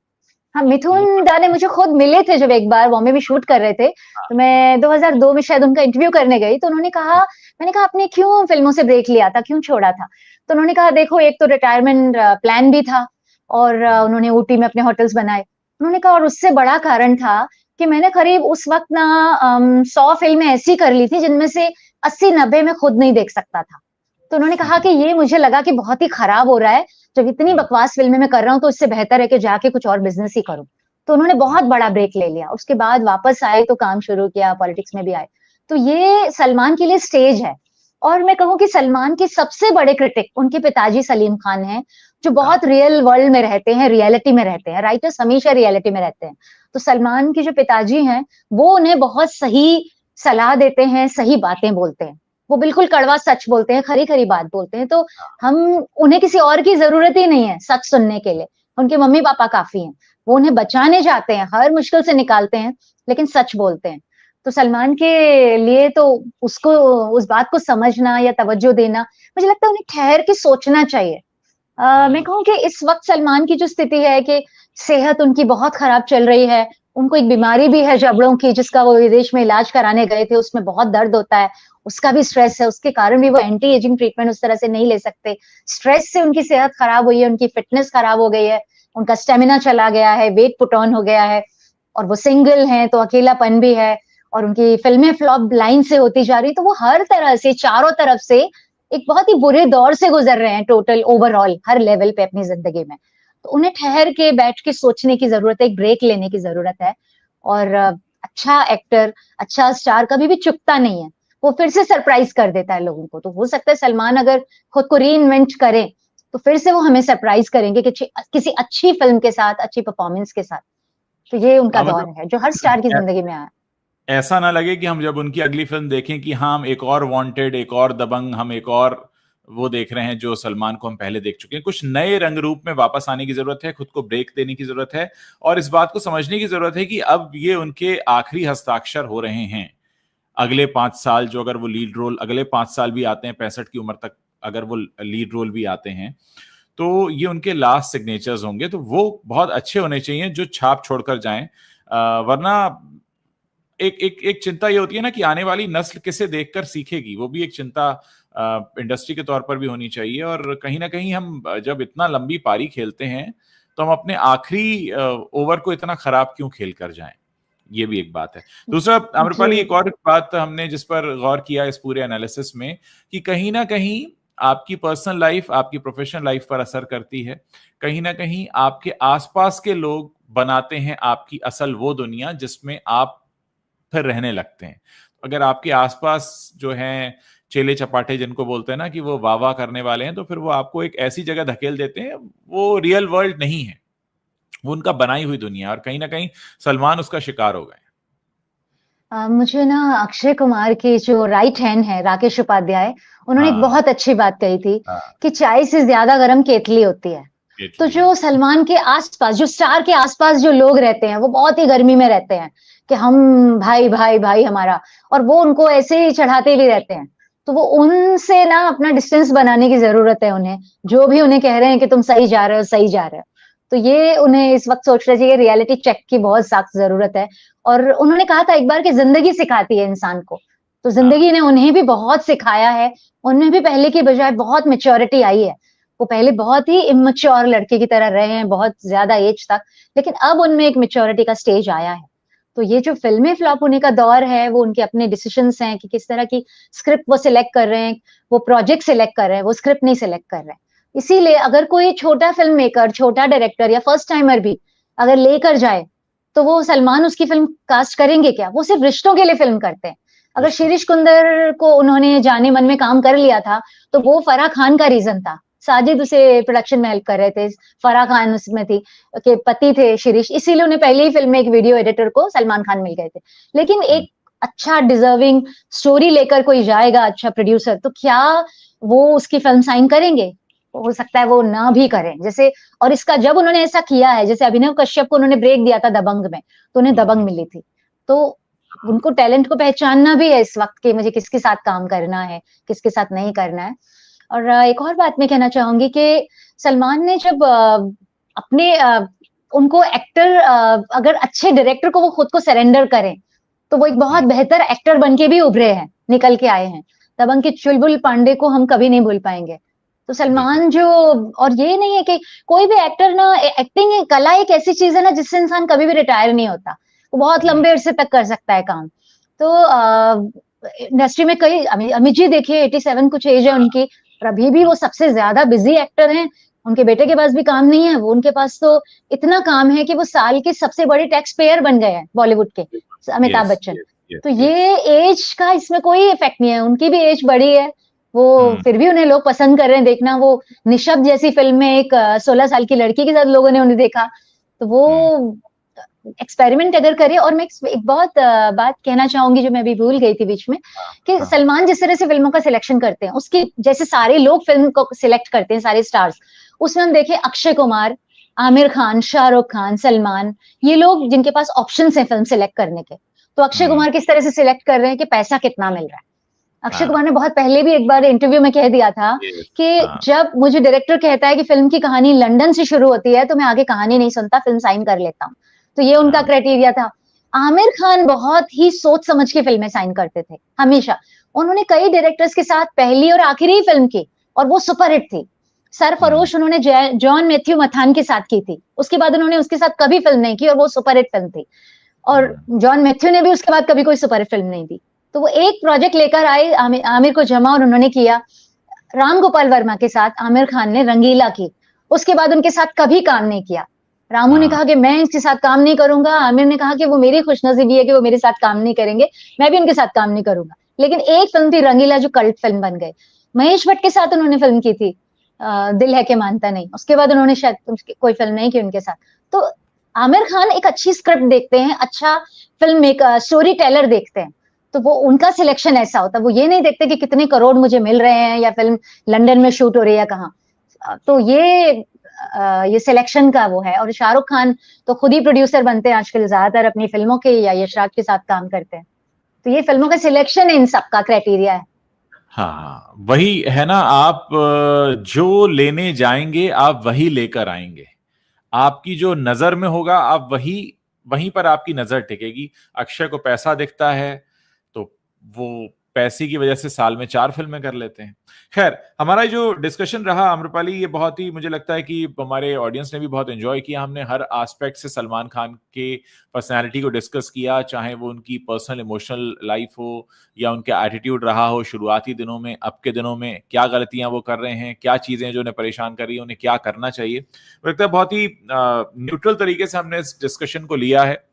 हाँ, मिथुन दा ने मुझे खुद मिले थे जब एक बार बॉम्बे में शूट कर रहे थे, तो मैं 2002 में शायद उनका इंटरव्यू करने गई, तो उन्होंने कहा, मैंने कहा आपने क्यों फिल्मों से ब्रेक लिया था, क्यों छोड़ा था? तो उन्होंने कहा देखो, एक तो रिटायरमेंट प्लान भी था, और उन्होंने ऊटी में अपने होटल्स बनाए। उन्होंने कहा और उससे बड़ा कारण था कि मैंने करीब उस वक्त ना 100 फिल्में ऐसी कर ली थी जिनमें से 80-90 में खुद नहीं देख सकता था। तो उन्होंने कहा कि ये मुझे लगा कि बहुत ही खराब हो रहा है, जब इतनी बकवास फिल्में मैं कर रहा हूँ तो इससे बेहतर है कि जाके कुछ और बिजनेस ही करूं। तो उन्होंने बहुत बड़ा ब्रेक ले लिया, उसके बाद वापस आए तो काम शुरू किया, पॉलिटिक्स में भी आए। तो ये सलमान के लिए स्टेज है। और मैं कहूँ कि सलमान के सबसे बड़े क्रिटिक उनके पिताजी सलीम खान हैं, जो बहुत रियल वर्ल्ड में रहते हैं, रियलिटी में रहते हैं। राइटर्स हमेशा रियलिटी में रहते हैं। तो सलमान के जो पिताजी हैं, वो उन्हें बहुत सही सलाह देते हैं, सही बातें बोलते हैं। वो बिल्कुल कड़वा सच बोलते हैं, खरी खरी बात बोलते हैं। तो हम, उन्हें किसी और की जरूरत ही नहीं है सच सुनने के लिए, उनके मम्मी पापा काफी हैं। वो उन्हें बचाने जाते हैं, हर मुश्किल से निकालते हैं, लेकिन सच बोलते हैं। तो सलमान के लिए तो उसको, उस बात को समझना या तवज्जो देना, मुझे लगता है उन्हें ठहर के सोचना चाहिए। मैं कहूँ कि इस वक्त सलमान की जो स्थिति है कि सेहत उनकी बहुत खराब चल रही है, उनको एक बीमारी भी है जबड़ों की, जिसका वो विदेश में इलाज कराने गए थे, उसमें बहुत दर्द होता है, उसका भी स्ट्रेस है, उसके कारण भी वो एंटी एजिंग ट्रीटमेंट उस तरह से नहीं ले सकते। स्ट्रेस से उनकी सेहत खराब हुई है, उनकी फिटनेस खराब हो गई है, उनका स्टेमिना चला गया है, वेट पुट ऑन हो गया है, और वो सिंगल हैं तो अकेलापन भी है, और उनकी फिल्में फ्लॉप लाइन से होती जा रही, तो वो हर तरह से, चारों तरफ से एक बहुत ही बुरे दौर से गुजर रहे हैं, टोटल ओवरऑल हर लेवल पे अपनी जिंदगी में। तो उन्हें ठहर के बैठ के सोचने की जरूरत है, एक ब्रेक लेने की जरूरत है। और अच्छा एक्टर, अच्छा स्टार कभी भी चुकता नहीं है, वो फिर से सरप्राइज कर देता है लोगों को। तो हो सकता है सलमान अगर खुद को री इन्वेंट करें तो फिर से वो हमें सरप्राइज करेंगे कि किसी अच्छी फिल्म के साथ, अच्छी परफॉर्मेंस के साथ। तो ये उनका दौर है जो हर स्टार की जिंदगी में आया। ऐसा ना लगे कि हम जब उनकी अगली फिल्म देखें कि हाँ, हम एक और वांटेड, एक और दबंग, हम एक और वो देख रहे हैं जो सलमान को हम पहले देख चुके हैं। कुछ नए रंग रूप में वापस आने की जरूरत है, खुद को ब्रेक देने की जरूरत है, और इस बात को समझने की जरूरत है कि अब ये उनके आखिरी हस्ताक्षर हो रहे हैं। अगले 5 साल जो, अगर वो लीड रोल अगले 5 साल भी आते हैं, 65 की उम्र तक अगर वो लीड रोल भी आते हैं, तो ये उनके लास्ट सिग्नेचर्स होंगे। तो वो बहुत अच्छे होने चाहिए जो छाप छोड़कर जाएं। वरना एक चिंता ये होती है ना कि आने वाली नस्ल किसे देखकर सीखेगी, वो भी एक चिंता इंडस्ट्री के तौर पर भी होनी चाहिए। और कहीं ना कहीं हम जब इतना लंबी पारी खेलते हैं तो हम अपने आखिरी ओवर को इतना खराब क्यों खेल कर जाएं, ये भी एक बात है। दूसरा, आम्रपाली, एक और बात हमने जिस पर गौर किया इस पूरे एनालिसिस में, कि कहीं ना कहीं आपकी पर्सनल लाइफ आपकी प्रोफेशनल लाइफ पर असर करती है। कहीं ना कहीं आपके आसपास के लोग बनाते हैं आपकी असल वो दुनिया जिसमें आप फिर रहने लगते हैं। अगर आपके आसपास जो हैं चेले चपाटे जिनको बोलते हैं ना, कि वो वाह वाह करने वाले हैं, तो फिर वो आपको एक ऐसी जगह धकेल देते हैं, वो रियल वर्ल्ड नहीं है, वो उनका बनाई हुई दुनिया। और कहीं ना कहीं सलमान उसका शिकार हो गए। मुझे ना अक्षय कुमार के जो राइट हैंड है राकेश उपाध्याय, उन्होंने एक हाँ, बहुत अच्छी बात कही थी हाँ, कि चाय से ज्यादा गर्म केतली होती है। तो इटली, जो सलमान के आसपास, जो स्टार के आसपास जो लोग रहते हैं, वो बहुत ही गर्मी में रहते हैं कि हम भाई भाई भाई हमारा, और वो उनको ऐसे ही चढ़ाते भी रहते हैं। तो वो उनसे ना अपना डिस्टेंस बनाने की जरूरत है उन्हें, जो भी उन्हें कह रहे हैं कि तुम सही जा रहे हो, सही जा रहे हो। तो ये उन्हें इस वक्त सोचना चाहिए, रियलिटी चेक की बहुत सख्त जरूरत है। और उन्होंने कहा था एक बार कि जिंदगी सिखाती है इंसान को, तो जिंदगी ने उन्हें भी बहुत सिखाया है। उनमें भी पहले की बजाय बहुत मेच्योरिटी आई है। वो पहले बहुत ही इमेच्योर लड़के की तरह रहे हैं, बहुत ज्यादा एज तक, लेकिन अब उनमें एक मेच्योरिटी का स्टेज आया है। तो ये जो फिल्में फ्लॉप होने का दौर है, वो उनके अपने डिसीजंस हैं कि किस तरह की स्क्रिप्ट वो सिलेक्ट कर रहे हैं, वो प्रोजेक्ट सिलेक्ट कर रहे हैं, वो स्क्रिप्ट नहीं सिलेक्ट कर रहे हैं। इसीलिए अगर कोई छोटा फिल्म मेकर, छोटा डायरेक्टर या फर्स्ट टाइमर भी अगर लेकर जाए, तो वो सलमान उसकी फिल्म कास्ट करेंगे क्या? वो सिर्फ रिश्तों के लिए फिल्म करते हैं। अगर शिरीष कुंदर को उन्होंने जाने मन में काम कर लिया था, तो वो फराह खान का रीजन था। साजिद उसे प्रोडक्शन में हेल्प कर रहे थे, फराह खान उसमें थी, के पति थे शिरीष, इसीलिए उन्हें पहले ही फिल्म में एक वीडियो एडिटर को सलमान खान मिल गए थे। लेकिन एक अच्छा डिजर्विंग स्टोरी लेकर कोई जाएगा, अच्छा प्रोड्यूसर, तो क्या वो उसकी फिल्म साइन करेंगे? हो सकता है वो ना भी करें। जैसे, और इसका जब उन्होंने ऐसा किया है, जैसे अभिनव कश्यप को उन्होंने ब्रेक दिया था दबंग में, तो उन्हें दबंग मिली थी। तो उनको टैलेंट को पहचानना भी है इस वक्त के, मुझे किसके साथ काम करना है, किसके साथ नहीं करना है। और एक और बात मैं कहना चाहूंगी कि सलमान ने जब अपने उनको एक्टर, अगर अच्छे डायरेक्टर को वो खुद को सरेंडर करें, तो वो एक बहुत बेहतर एक्टर बन के भी उभरे हैं, निकल के आए हैं। दबंग के चुलबुल पांडे को हम कभी नहीं भूल पाएंगे। तो सलमान जो, और ये नहीं है कि कोई भी एक्टर ना, एक्टिंग कला एक ऐसी चीज है ना जिससे इंसान कभी भी रिटायर नहीं होता, वो बहुत लंबे अरसे तक कर सकता है काम। तो इंडस्ट्री में कई, अमित जी देखिए 87 कुछ एज है उनकी, और अभी भी वो सबसे ज्यादा बिजी एक्टर हैं। उनके बेटे के पास भी काम नहीं है, वो उनके पास तो इतना काम है कि वो साल के सबसे बड़े टैक्स पेयर बन गए हैं बॉलीवुड के, अमिताभ बच्चन। तो ये एज का इसमें कोई इफेक्ट नहीं है, उनकी भी एज बड़ी है, वो फिर भी उन्हें लोग पसंद कर रहे हैं देखना। वो निशब्द जैसी फिल्म में एक 16 साल की लड़की के साथ लोगों ने उन्हें देखा, तो वो एक्सपेरिमेंट अगर करे। और मैं एक बहुत बात कहना चाहूंगी जो मैं अभी भूल गई थी बीच में, कि सलमान जिस तरह से फिल्मों का सिलेक्शन करते हैं, उसकी जैसे सारे लोग फिल्म को सिलेक्ट करते हैं, सारे स्टार्स, उसमें हम देखें अक्षय कुमार, आमिर खान, शाहरुख खान, सलमान, ये लोग जिनके पास ऑप्शंस हैं फिल्म सिलेक्ट करने के। तो अक्षय कुमार किस तरह से सिलेक्ट कर रहे हैं कि पैसा कितना मिल रहा है। अक्षय कुमार ने बहुत पहले भी एक बार इंटरव्यू में कह दिया था कि जब मुझे डायरेक्टर कहता है कि फिल्म की कहानी लंदन से शुरू होती है, तो मैं आगे कहानी नहीं सुनता, फिल्म साइन कर लेता हूँ। तो ये उनका क्राइटेरिया था। आमिर खान बहुत ही सोच समझ के फिल्में साइन करते थे हमेशा। उन्होंने कई डायरेक्टर्स के साथ पहली और आखिरी फिल्म की, और वो सुपरहिट थी। सरफरोश उन्होंने जॉन मैथ्यू मथान के साथ की थी, उसके बाद उन्होंने उसके साथ कभी फिल्म नहीं की, और वो सुपरहिट फिल्म थी। और जॉन मैथ्यू ने भी उसके बाद कभी कोई सुपरहिट फिल्म नहीं दी। तो वो एक प्रोजेक्ट लेकर आए, आमिर को जमा, और उन्होंने किया। राम गोपाल वर्मा के साथ आमिर खान ने रंगीला की, उसके बाद उनके साथ कभी काम नहीं किया। रामू ने कहा कि मैं इसके साथ काम नहीं करूंगा, आमिर ने कहा कि वो मेरी खुशनसीबी है कि वो मेरे साथ काम नहीं करेंगे, मैं भी उनके साथ काम नहीं करूंगा। लेकिन एक फिल्म थी रंगीला जो कल्ट फिल्म बन गई। महेश भट्ट के साथ उन्होंने फिल्म की थी दिल है के मानता नहीं, उसके बाद उन्होंने शायद कोई फिल्म नहीं की उनके साथ। तो आमिर खान एक अच्छी स्क्रिप्ट देखते हैं, अच्छा फिल्म एक स्टोरी टेलर देखते हैं, तो वो उनका सिलेक्शन ऐसा होता है। वो ये नहीं देखते कि कितने करोड़ मुझे मिल रहे हैं या फिल्म लंदन में शूट हो रही है कहाँ। तो ये सिलेक्शन का वो है। और शाहरुख खान तो खुद ही प्रोड्यूसर बनते हैं आजकल ज्यादातर अपनी फिल्मों के, या यशराज के साथ काम करते हैं। तो ये फिल्मों का सिलेक्शन इन सबका क्राइटेरिया है। हाँ, वही है ना, आप जो लेने जाएंगे आप वही लेकर आएंगे। आपकी जो नजर में होगा आप वहीं पर आपकी नजर टिकेगी। अक्षय को पैसा दिखता है तो वो पैसे की वजह से साल में 4 फिल्में कर लेते हैं। खैर, हमारा जो डिस्कशन रहा आम्रपाली, ये बहुत ही, मुझे लगता है कि हमारे ऑडियंस ने भी बहुत एंजॉय किया। हमने हर एस्पेक्ट से सलमान खान के पर्सनालिटी को डिस्कस किया, चाहे वो उनकी पर्सनल इमोशनल लाइफ हो या उनका एटीट्यूड रहा हो शुरुआती दिनों में, अब के दिनों में क्या गलतियां वो कर रहे हैं, क्या चीजें जो उन्हें परेशान कर रही है, उन्हें क्या करना चाहिए। मुझे लगता है बहुत ही न्यूट्रल तरीके से हमने इस डिस्कशन को लिया है।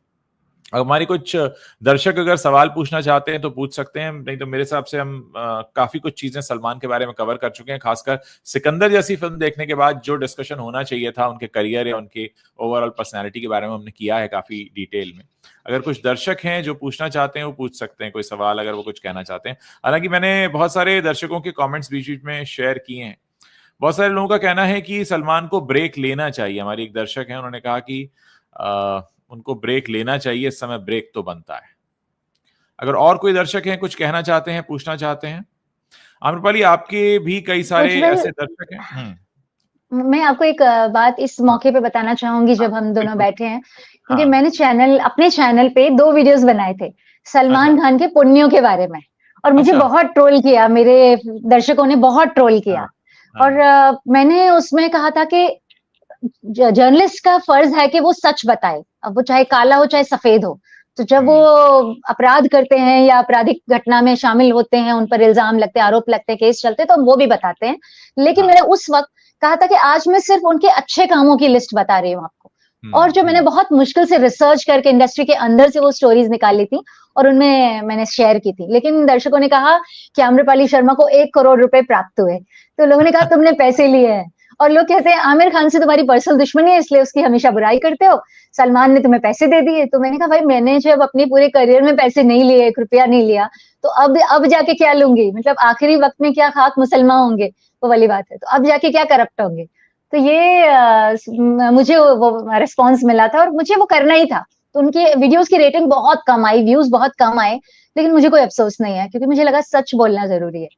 हमारे कुछ दर्शक अगर सवाल पूछना चाहते हैं तो पूछ सकते हैं, नहीं तो मेरे हिसाब से हम काफी कुछ चीजें सलमान के बारे में कवर कर चुके हैं। खासकर सिकंदर जैसी फिल्म देखने के बाद जो डिस्कशन होना चाहिए था उनके करियर या उनके ओवरऑल पर्सनैलिटी के बारे में हमने किया है काफी डिटेल में। अगर कुछ दर्शक हैं जो पूछना चाहते हैं वो पूछ सकते हैं कोई सवाल, अगर वो कुछ कहना चाहते हैं। हालांकि मैंने बहुत सारे दर्शकों के कॉमेंट्स बीच बीच में शेयर किए हैं। बहुत सारे लोगों का कहना है कि सलमान को ब्रेक लेना चाहिए। हमारी एक दर्शक है, उन्होंने कहा कि उनको ब्रेक लेना चाहिए, इस समय ब्रेक तो बनता है। अगर और कोई दर्शक हैं, कुछ कहना चाहते हैं, पूछना चाहते हैं आम्रपाली, आपके भी कई सारे उज्जवल, ऐसे दर्शक हैं। मैं आपको एक बात इस हाँ, मौके पे बताना चाहूंगी हाँ, जब हम दोनों बिल्कुल। बैठे हैं, क्योंकि हाँ, मैंने अपने चैनल पे 2 वीडियोस बनाए थे अच्छा, सलमान खान के पुण्यों के बारे में, और मुझे अच्छा, बहुत ट्रोल किया, मेरे दर्शकों ने बहुत ट्रोल किया। हाँ, हाँ, और मैंने उसमें कहा था कि जर्नलिस्ट का फर्ज है कि वो सच बताए, अब वो चाहे काला हो चाहे सफेद हो। तो जब वो अपराध करते हैं या आपराधिक घटना में शामिल होते हैं, उन पर इल्जाम लगते हैं, आरोप लगते हैं, केस चलते हैं, तो वो भी बताते हैं। लेकिन हाँ, मैंने उस वक्त कहा था कि आज मैं सिर्फ उनके अच्छे कामों की लिस्ट बता रही हूँ आपको, और जो मैंने बहुत मुश्किल से रिसर्च करके इंडस्ट्री के अंदर से वो स्टोरीज निकाली थी और उनमें मैंने शेयर की थी। लेकिन दर्शकों ने कहा कि आम्रपाली शर्मा को 1 करोड़ रुपए प्राप्त हुए, तो लोगों ने कहा तुमने पैसे लिए हैं। और लोग कहते हैं आमिर खान से तुम्हारी पर्सनल दुश्मनी है इसलिए उसकी हमेशा बुराई करते हो, सलमान ने तुम्हें पैसे दे दिए। तो मैंने कहा भाई, मैंने जब अपने पूरे करियर में पैसे नहीं लिए, 1 रुपया नहीं लिया, तो अब जाके क्या लूंगी, मतलब आखिरी वक्त में क्या खाक मुसलमान होंगे, वो वाली बात है। तो अब जाके क्या करप्ट होंगे। तो ये मुझे वो रिस्पॉन्स मिला था और मुझे वो करना ही था। तो उनके वीडियोस की रेटिंग बहुत कम आई, व्यूज बहुत कम आए, लेकिन मुझे कोई अफसोस नहीं है, क्योंकि मुझे लगा सच बोलना जरूरी है।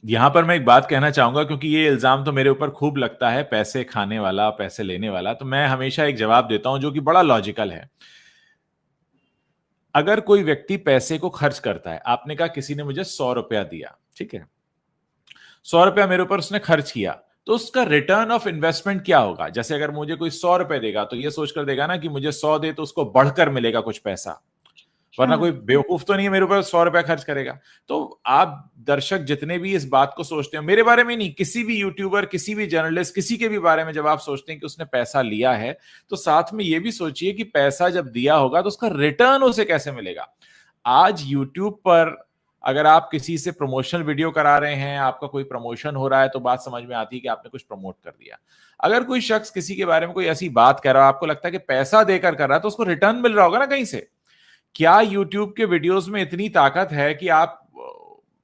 यहां पर मैं एक बात कहना चाहूंगा, क्योंकि ये इल्जाम तो मेरे ऊपर खूब लगता है, पैसे खाने वाला, पैसे लेने वाला। तो मैं हमेशा एक जवाब देता हूं जो कि बड़ा लॉजिकल है। अगर कोई व्यक्ति पैसे को खर्च करता है, आपने कहा किसी ने मुझे 100 रुपया दिया, ठीक है, 100 रुपया मेरे ऊपर उसने खर्च किया, तो उसका रिटर्न ऑफ इन्वेस्टमेंट क्या होगा? जैसे अगर मुझे कोई 100 रुपए देगा तो ये सोचकर देगा ना कि मुझे 100 दे तो उसको बढ़कर मिलेगा कुछ पैसा, वरना हाँ, कोई बेवकूफ तो नहीं है मेरे ऊपर 100 रुपया खर्च करेगा। तो आप दर्शक जितने भी इस बात को सोचते हैं, मेरे बारे में नहीं, किसी भी यूट्यूबर, किसी भी जर्नलिस्ट, किसी के भी बारे में जब आप सोचते हैं कि उसने पैसा लिया है, तो साथ में ये भी सोचिए कि पैसा जब दिया होगा तो उसका रिटर्न उसे कैसे मिलेगा। आज यूट्यूब पर अगर आप किसी से प्रमोशनल वीडियो करा रहे हैं, आपका कोई प्रमोशन हो रहा है, तो बात समझ में आती है कि आपने कुछ प्रमोट कर दिया। अगर कोई शख्स किसी के बारे में कोई ऐसी बात कर रहा है, आपको लगता है कि पैसा देकर कर रहा है, तो उसको रिटर्न मिल रहा होगा ना कहीं से। क्या यूट्यूब के वीडियोस में इतनी ताकत है कि आप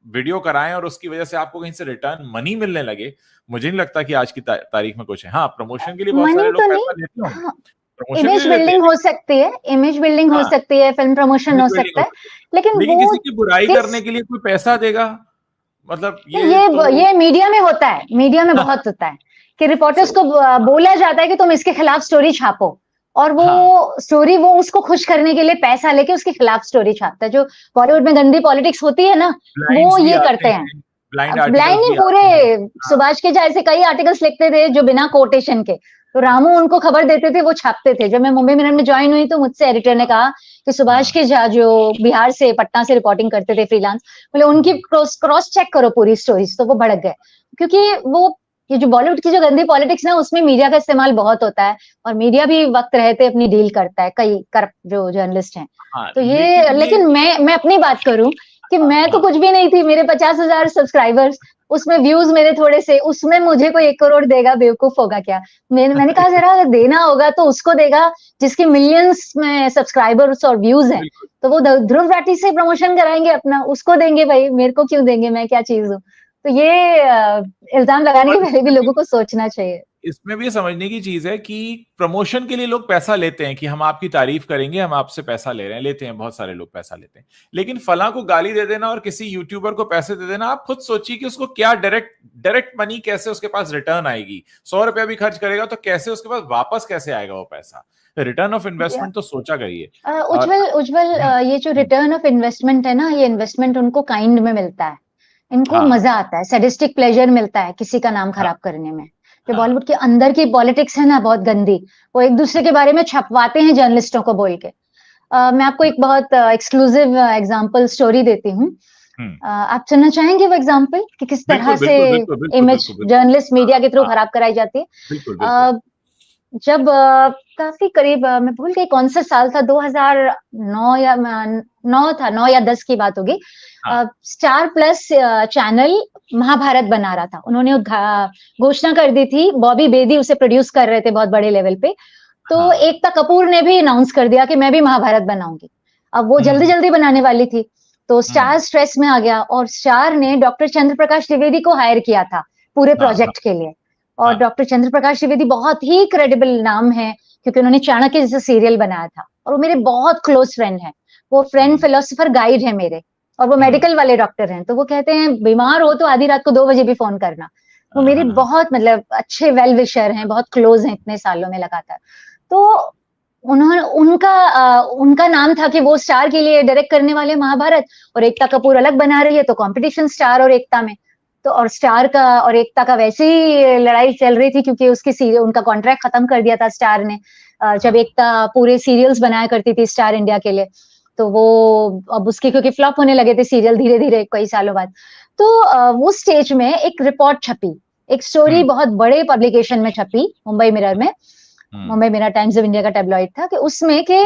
वीडियो कराएं और उसकी वजह से आपको कहीं से रिटर्न मनी मिलने लगे? मुझे नहीं लगता कि आज की तारीख में कुछ है। हाँ, प्रमोशन के लिए बहुत सारे मनी लोग तो नहीं, पैसा लेते होंगे, हाँ, प्रमोशन के इमेज लिए लेते बिल्डिंग हैं। हो सकती है, इमेज बिल्डिंग हो हाँ, सकती है, फिल्म प्रमोशन इमेज हो बिल्डिंग सकता हो है, सकती लेकिन है, लेकिन वो किसी की बुराई करने किस, के लिए कोई पैसा देगा, मतलब ये तो ये मीडिया में होता है, मीडिया में बहुत होता है कि रिपोर्टर्स सो को बोला जाता है कि तुम इसके खिलाफ स्टोरी छापो, और वो हाँ, स्टोरी वो उसको खुश करने के लिए पैसा लेके उसके खिलाफ स्टोरी छापता है। जो बॉलीवुड में गंदी पॉलिटिक्स होती है ना, वो ब्लाइंड्स भी ये आते करते हैं। हैं, ब्लाइंड ब्लाइंड आर्टिकल्स नहीं, भी पूरे आते हैं। हाँ, सुभाष के जैसे कई आर्टिकल्स लिखते थे जो बिना कोटेशन के, तो रामू उनको खबर देते थे, वो छापते थे। जब मैं मुंबई मिरर में ज्वाइन हुई तो मुझसे एडिटर ने कहा कि सुभाष हाँ, के झा जो बिहार से, पटना से रिपोर्टिंग करते थे फ्रीलांस, बोले उनकी क्रॉस चेक करो पूरी स्टोरीज। तो वो भड़क गए, क्योंकि वो ये जो बॉलीवुड की जो गंदी पॉलिटिक्स ना, उसमें मीडिया का इस्तेमाल बहुत होता है, और मीडिया भी वक्त रहते अपनी डील करता है, कई करप्ट जो जर्नलिस्ट हैं। हाँ, तो ये, लेकिन ये लेकिन मैं अपनी बात करूं कि हाँ, मैं तो हाँ, कुछ भी नहीं थी, मेरे 50,000 सब्सक्राइबर्स, उसमें व्यूज मेरे थोड़े से, उसमें मुझे कोई 1 करोड़ देगा, बेवकूफ होगा क्या। मैंने कहा जरा अगर देना होगा तो उसको देगा जिसके मिलियंस में सब्सक्राइबर्स और व्यूज हैं। बिल्कुल। तो वो ध्रुव राठी से प्रमोशन कराएंगे अपना, उसको देंगे भाई, मेरे को क्यों देंगे, मैं क्या चीज हूँ। तो ये इल्जाम लगाने के और पहले भी लोगों को सोचना चाहिए। इसमें भी समझने की चीज है कि प्रमोशन के लिए लोग पैसा लेते हैं कि हम आपकी तारीफ करेंगे, हम आपसे पैसा ले रहे हैं, लेते हैं, बहुत सारे लोग पैसा लेते हैं। लेकिन फलां को गाली दे देना और किसी यूट्यूबर को पैसे दे देना, आप खुद सोचिए कि उसको क्या डायरेक्ट मनी कैसे उसके पास रिटर्न आएगी। 100 रुपया भी खर्च करेगा तो कैसे उसके पास वापस कैसे आएगा वो पैसा? रिटर्न ऑफ इन्वेस्टमेंट तो सोचा करिए। और उज्जवल उज्जवल, हम्म, ये जो रिटर्न ऑफ इन्वेस्टमेंट है ना, ये इन्वेस्टमेंट उनको काइंड में मिलता है, इनको हाँ, मजा आता है, सैडिस्टिक प्लेजर मिलता है किसी का नाम हाँ, खराब करने में। जो हाँ, बॉलीवुड के अंदर की पॉलिटिक्स है ना, बहुत गंदी, वो एक दूसरे के बारे में छपवाते हैं जर्नलिस्टों को बोल के। मैं आपको एक बहुत एक्सक्लूसिव एग्जांपल स्टोरी देती हूँ। हम्म, आप सुनना चाहेंगे वो एग्जांपल कि किस तरह बिल्कुल, से बिल्कुल, बिल्कुल, बिल्कुल, इमेज बिल्कुल, बिल्कुल। जर्नलिस्ट हाँ, मीडिया के थ्रू हाँ, खराब कराई जाती है। बिल्कुल, बिल्कुल। अ, जब काफी करीब, मैं भूल गई कौन सा साल था, 2009 या 9 था, 9 या 10 की बात होगी। हाँ, स्टार प्लस चैनल महाभारत बना रहा था, उन्होंने घोषणा कर दी थी, बॉबी बेदी उसे प्रोड्यूस कर रहे थे बहुत बड़े लेवल पे। तो हाँ, एकता कपूर ने भी अनाउंस कर दिया कि मैं भी महाभारत बनाऊंगी। अब वो जल्दी हम्म, जल्दी बनाने वाली थी, तो हम्म, स्टार स्ट्रेस में आ गया, और स्टार ने डॉक्टर चंद्र प्रकाश द्विवेदी को हायर किया था पूरे हाँ, हाँ, प्रोजेक्ट के लिए। और हाँ, डॉक्टर चंद्र प्रकाश द्विवेदी बहुत ही क्रेडिबल नाम है, क्योंकि उन्होंने चाणक्य जैसे सीरियल बनाया था, और वो मेरे बहुत क्लोज फ्रेंड है, वो फ्रेंड हम्म, फिलोसोफर गाइड है मेरे। और वो मेडिकल वाले डॉक्टर हैं, तो वो कहते हैं बीमार हो तो आधी रात को 2 बजे भी फोन करना। वो मेरे बहुत मतलब अच्छे वेल विशर हैं, बहुत क्लोज हैं इतने सालों में लगातार। तो उन्होंने उनका नाम था कि वो स्टार के लिए डायरेक्ट करने वाले महाभारत, और एकता कपूर अलग बना रही है, तो कंपटीशन स्टार और एकता में। तो और स्टार का और एकता का वैसे ही लड़ाई चल रही थी, क्योंकि उनका कॉन्ट्रैक्ट खत्म कर दिया था स्टार ने, जब एकता पूरे सीरियल्स बनाया करती थी स्टार इंडिया के लिए। तो वो अब उसके क्योंकि फ्लॉप होने लगे थे सीरियल धीरे धीरे कई सालों बाद, तो वो स्टेज में एक रिपोर्ट छपी, एक स्टोरी बहुत बड़े पब्लिकेशन में छपी, मुंबई मिरर में। Mumbai mirror times of India का टैब्लॉइड था, कि उसमें के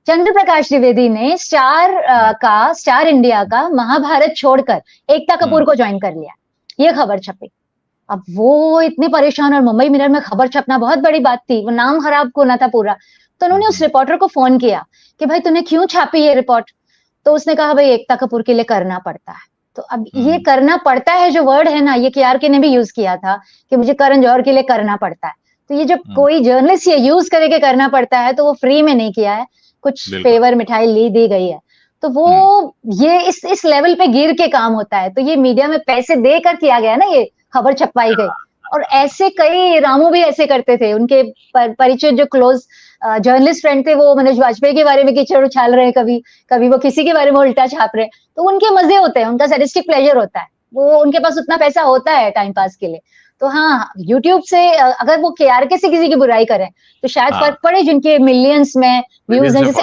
चंद्र प्रकाश द्विवेदी ने स्टार इंडिया का महाभारत छोड़कर एकता कपूर को ज्वाइन कर लिया, ये खबर छपी। अब वो इतने परेशान, और मुंबई मिरर में खबर छपना बहुत बड़ी बात थी, वो नाम खराब होना था पूरा। तो उन्होंने उस रिपोर्टर को फोन किया कि भाई तूने क्यों छापी ये रिपोर्ट? तो उसने कहा भाई एकता कपूर के लिए करना पड़ता है। तो अब ये करना पड़ता है जो वर्ड है ना, ये केआरके ने भी यूज किया था कि मुझे करण जौहर के लिए करना पड़ता है। तो ये जब कोई जर्नलिस्ट ये यूज करे के करना पड़ता है, तो वो फ्री में नहीं किया है, कुछ फेवर मिठाई दी गई है। तो वो ये इस लेवल पे गिर के काम होता है। तो ये मीडिया में पैसे देकर किया गया ना, ये खबर छपवाई गई। और ऐसे कई, रामू भी ऐसे करते थे, उनके परिचित जो क्लोज जर्नलिस्ट फ्रेंड थे, वो मनोज वाजपेयी के बारे में कीचड़ उछाल रहे हैं, कभी वो किसी के बारे में उल्टा छाप रहे हैं। तो उनके मजे होते हैं, उनका सैडिस्टिक प्लेजर होता है, वो उनके पास उतना पैसा होता है टाइम पास के लिए। तो हाँ, यूट्यूब से अगर वो केआरके से किसी की बुराई करें तो शायद फर्क पड़े, जिनके मिलियंस में व्यूज हैं। जैसे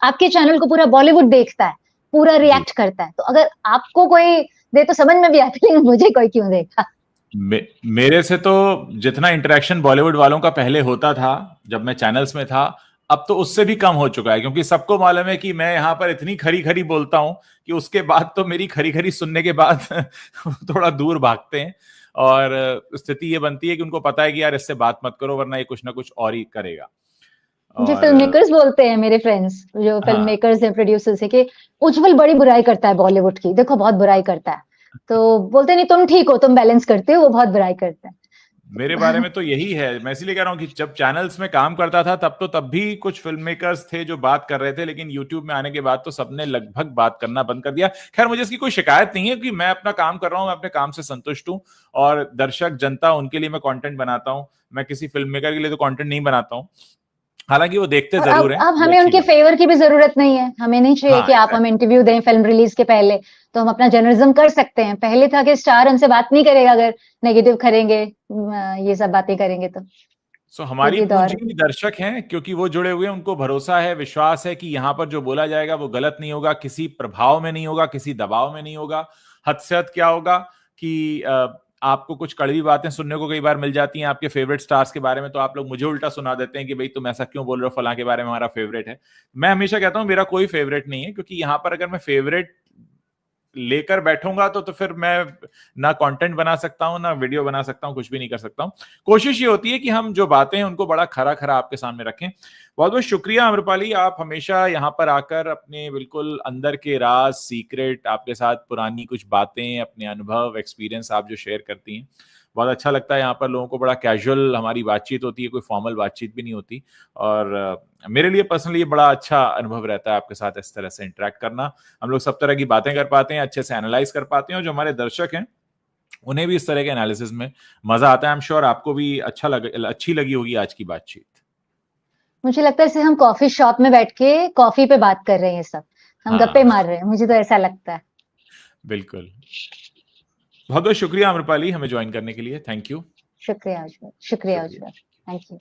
आपके चैनल को पूरा बॉलीवुड देखता है, पूरा रिएक्ट करता है, तो अगर आपको कोई दे तो समझ में भी आता है, लेकिन मुझे कोई क्यों देगा? मेरे से तो जितना इंटरेक्शन बॉलीवुड वालों का पहले होता था जब मैं चैनल्स में था, अब तो उससे भी कम हो चुका है, क्योंकि सबको मालूम है कि मैं यहाँ पर इतनी खरी खरी बोलता हूँ कि उसके बाद तो मेरी खरी खरी सुनने के बाद थोड़ा दूर भागते हैं। और स्थिति ये बनती है कि उनको पता है कि यार इससे बात मत करो, वरना ये कुछ ना कुछ और ही करेगा। मुझे फिल्म मेकर्स बोलते हैं, मेरे फ्रेंड्स जो फिल्म मेकर्स हैं, प्रोड्यूसर्स है, कि उज्जवल बड़ी बुराई करता है बॉलीवुड की, देखो बहुत बुराई करता है। तो बोलते नहीं तुम ठीक हो, तुम बैलेंस करते हो, वो बहुत बुराई करता है। मेरे बारे में तो यही है। मैं इसलिए कह रहा हूँ कि जब चैनल्स में काम करता था तब भी कुछ फिल्म मेकर्स थे जो बात कर रहे थे, लेकिन यूट्यूब में आने के बाद तो सबने लगभग बात करना बंद कर दिया। खैर, मुझे इसकी कोई शिकायत नहीं है, कि मैं अपना काम कर रहा हूँ, मैं अपने काम से संतुष्ट हूँ, और दर्शक जनता, उनके लिए मैं कंटेंट बनाता हूँ। मैं किसी फिल्म मेकर के लिए तो कंटेंट नहीं बनाता हूँ, हालांकि वो देखते जरूर हैं। अब हमें उनके फेवर की भी जरूरत नहीं है, हमें नहीं चाहिए कि आप हम इंटरव्यू दें फिल्म रिलीज के पहले, तो हम अपना जर्नलिज्म कर सकते हैं। पहले था कि स्टार हमसे बात नहीं करेगा अगर नेगेटिव करेंगे, ये सब बातें करेंगे तो। हमारी पूंजी दर्शक हैं, क्योंकि वो जुड़े हुए हैं, उनको भरोसा है, विश्वास है कि यहाँ पर जो बोला जाएगा वो गलत नहीं होगा, किसी प्रभाव में नहीं होगा, किसी दबाव में नहीं होगा। हद से हद क्या होगा कि आपको कुछ कड़वी बातें सुनने को कई बार मिल जाती हैं आपके फेवरेट स्टार्स के बारे में, तो आप लोग मुझे उल्टा सुना देते हैं कि भाई तुम ऐसा क्यों बोल रहे हो, फलां के बारे में हमारा फेवरेट है। मैं हमेशा कहता हूं मेरा कोई फेवरेट नहीं है, क्योंकि यहां पर अगर मैं फेवरेट लेकर बैठूंगा तो फिर मैं ना कंटेंट बना सकता हूं, ना वीडियो बना सकता हूं, कुछ भी नहीं कर सकता हूं। कोशिश ये होती है कि हम जो बातें हैं उनको बड़ा खरा खरा आपके सामने रखें। बहुत बहुत शुक्रिया आम्रपाली, आप हमेशा यहाँ पर आकर अपने बिल्कुल अंदर के राज, सीक्रेट, आपके साथ पुरानी कुछ बातें, अपने अनुभव, एक्सपीरियंस आप जो शेयर करती हैं, बहुत अच्छा लगता है। यहाँ पर लोगों को बड़ा कैजुअल हमारी बातचीत होती है, कोई फॉर्मल बातचीत भी नहीं होती, और मेरे लिए पर्सनली बड़ा अच्छा अनुभव रहता है आपके साथ इस तरह से इंटरेक्ट करना। हम लोग सब तरह की बातें कर पाते हैं, अच्छे से एनालाइज कर पाते हैं, और जो हमारे दर्शक हैं उन्हें भी इस तरह के एनालिसिस में मजा आता है। आई एम श्योर आपको भी अच्छी लगी होगी आज की बातचीत। मुझे लगता है जैसे हम कॉफी शॉप में बैठ के कॉफी पे बात कर रहे हैं, सब हम गप्पे मार रहे हैं, मुझे तो ऐसा लगता है। बिल्कुल, बहुत बहुत शुक्रिया आम्रपाली हमें ज्वाइन करने के लिए। Thank you. शुक्रिया, थैंक यू।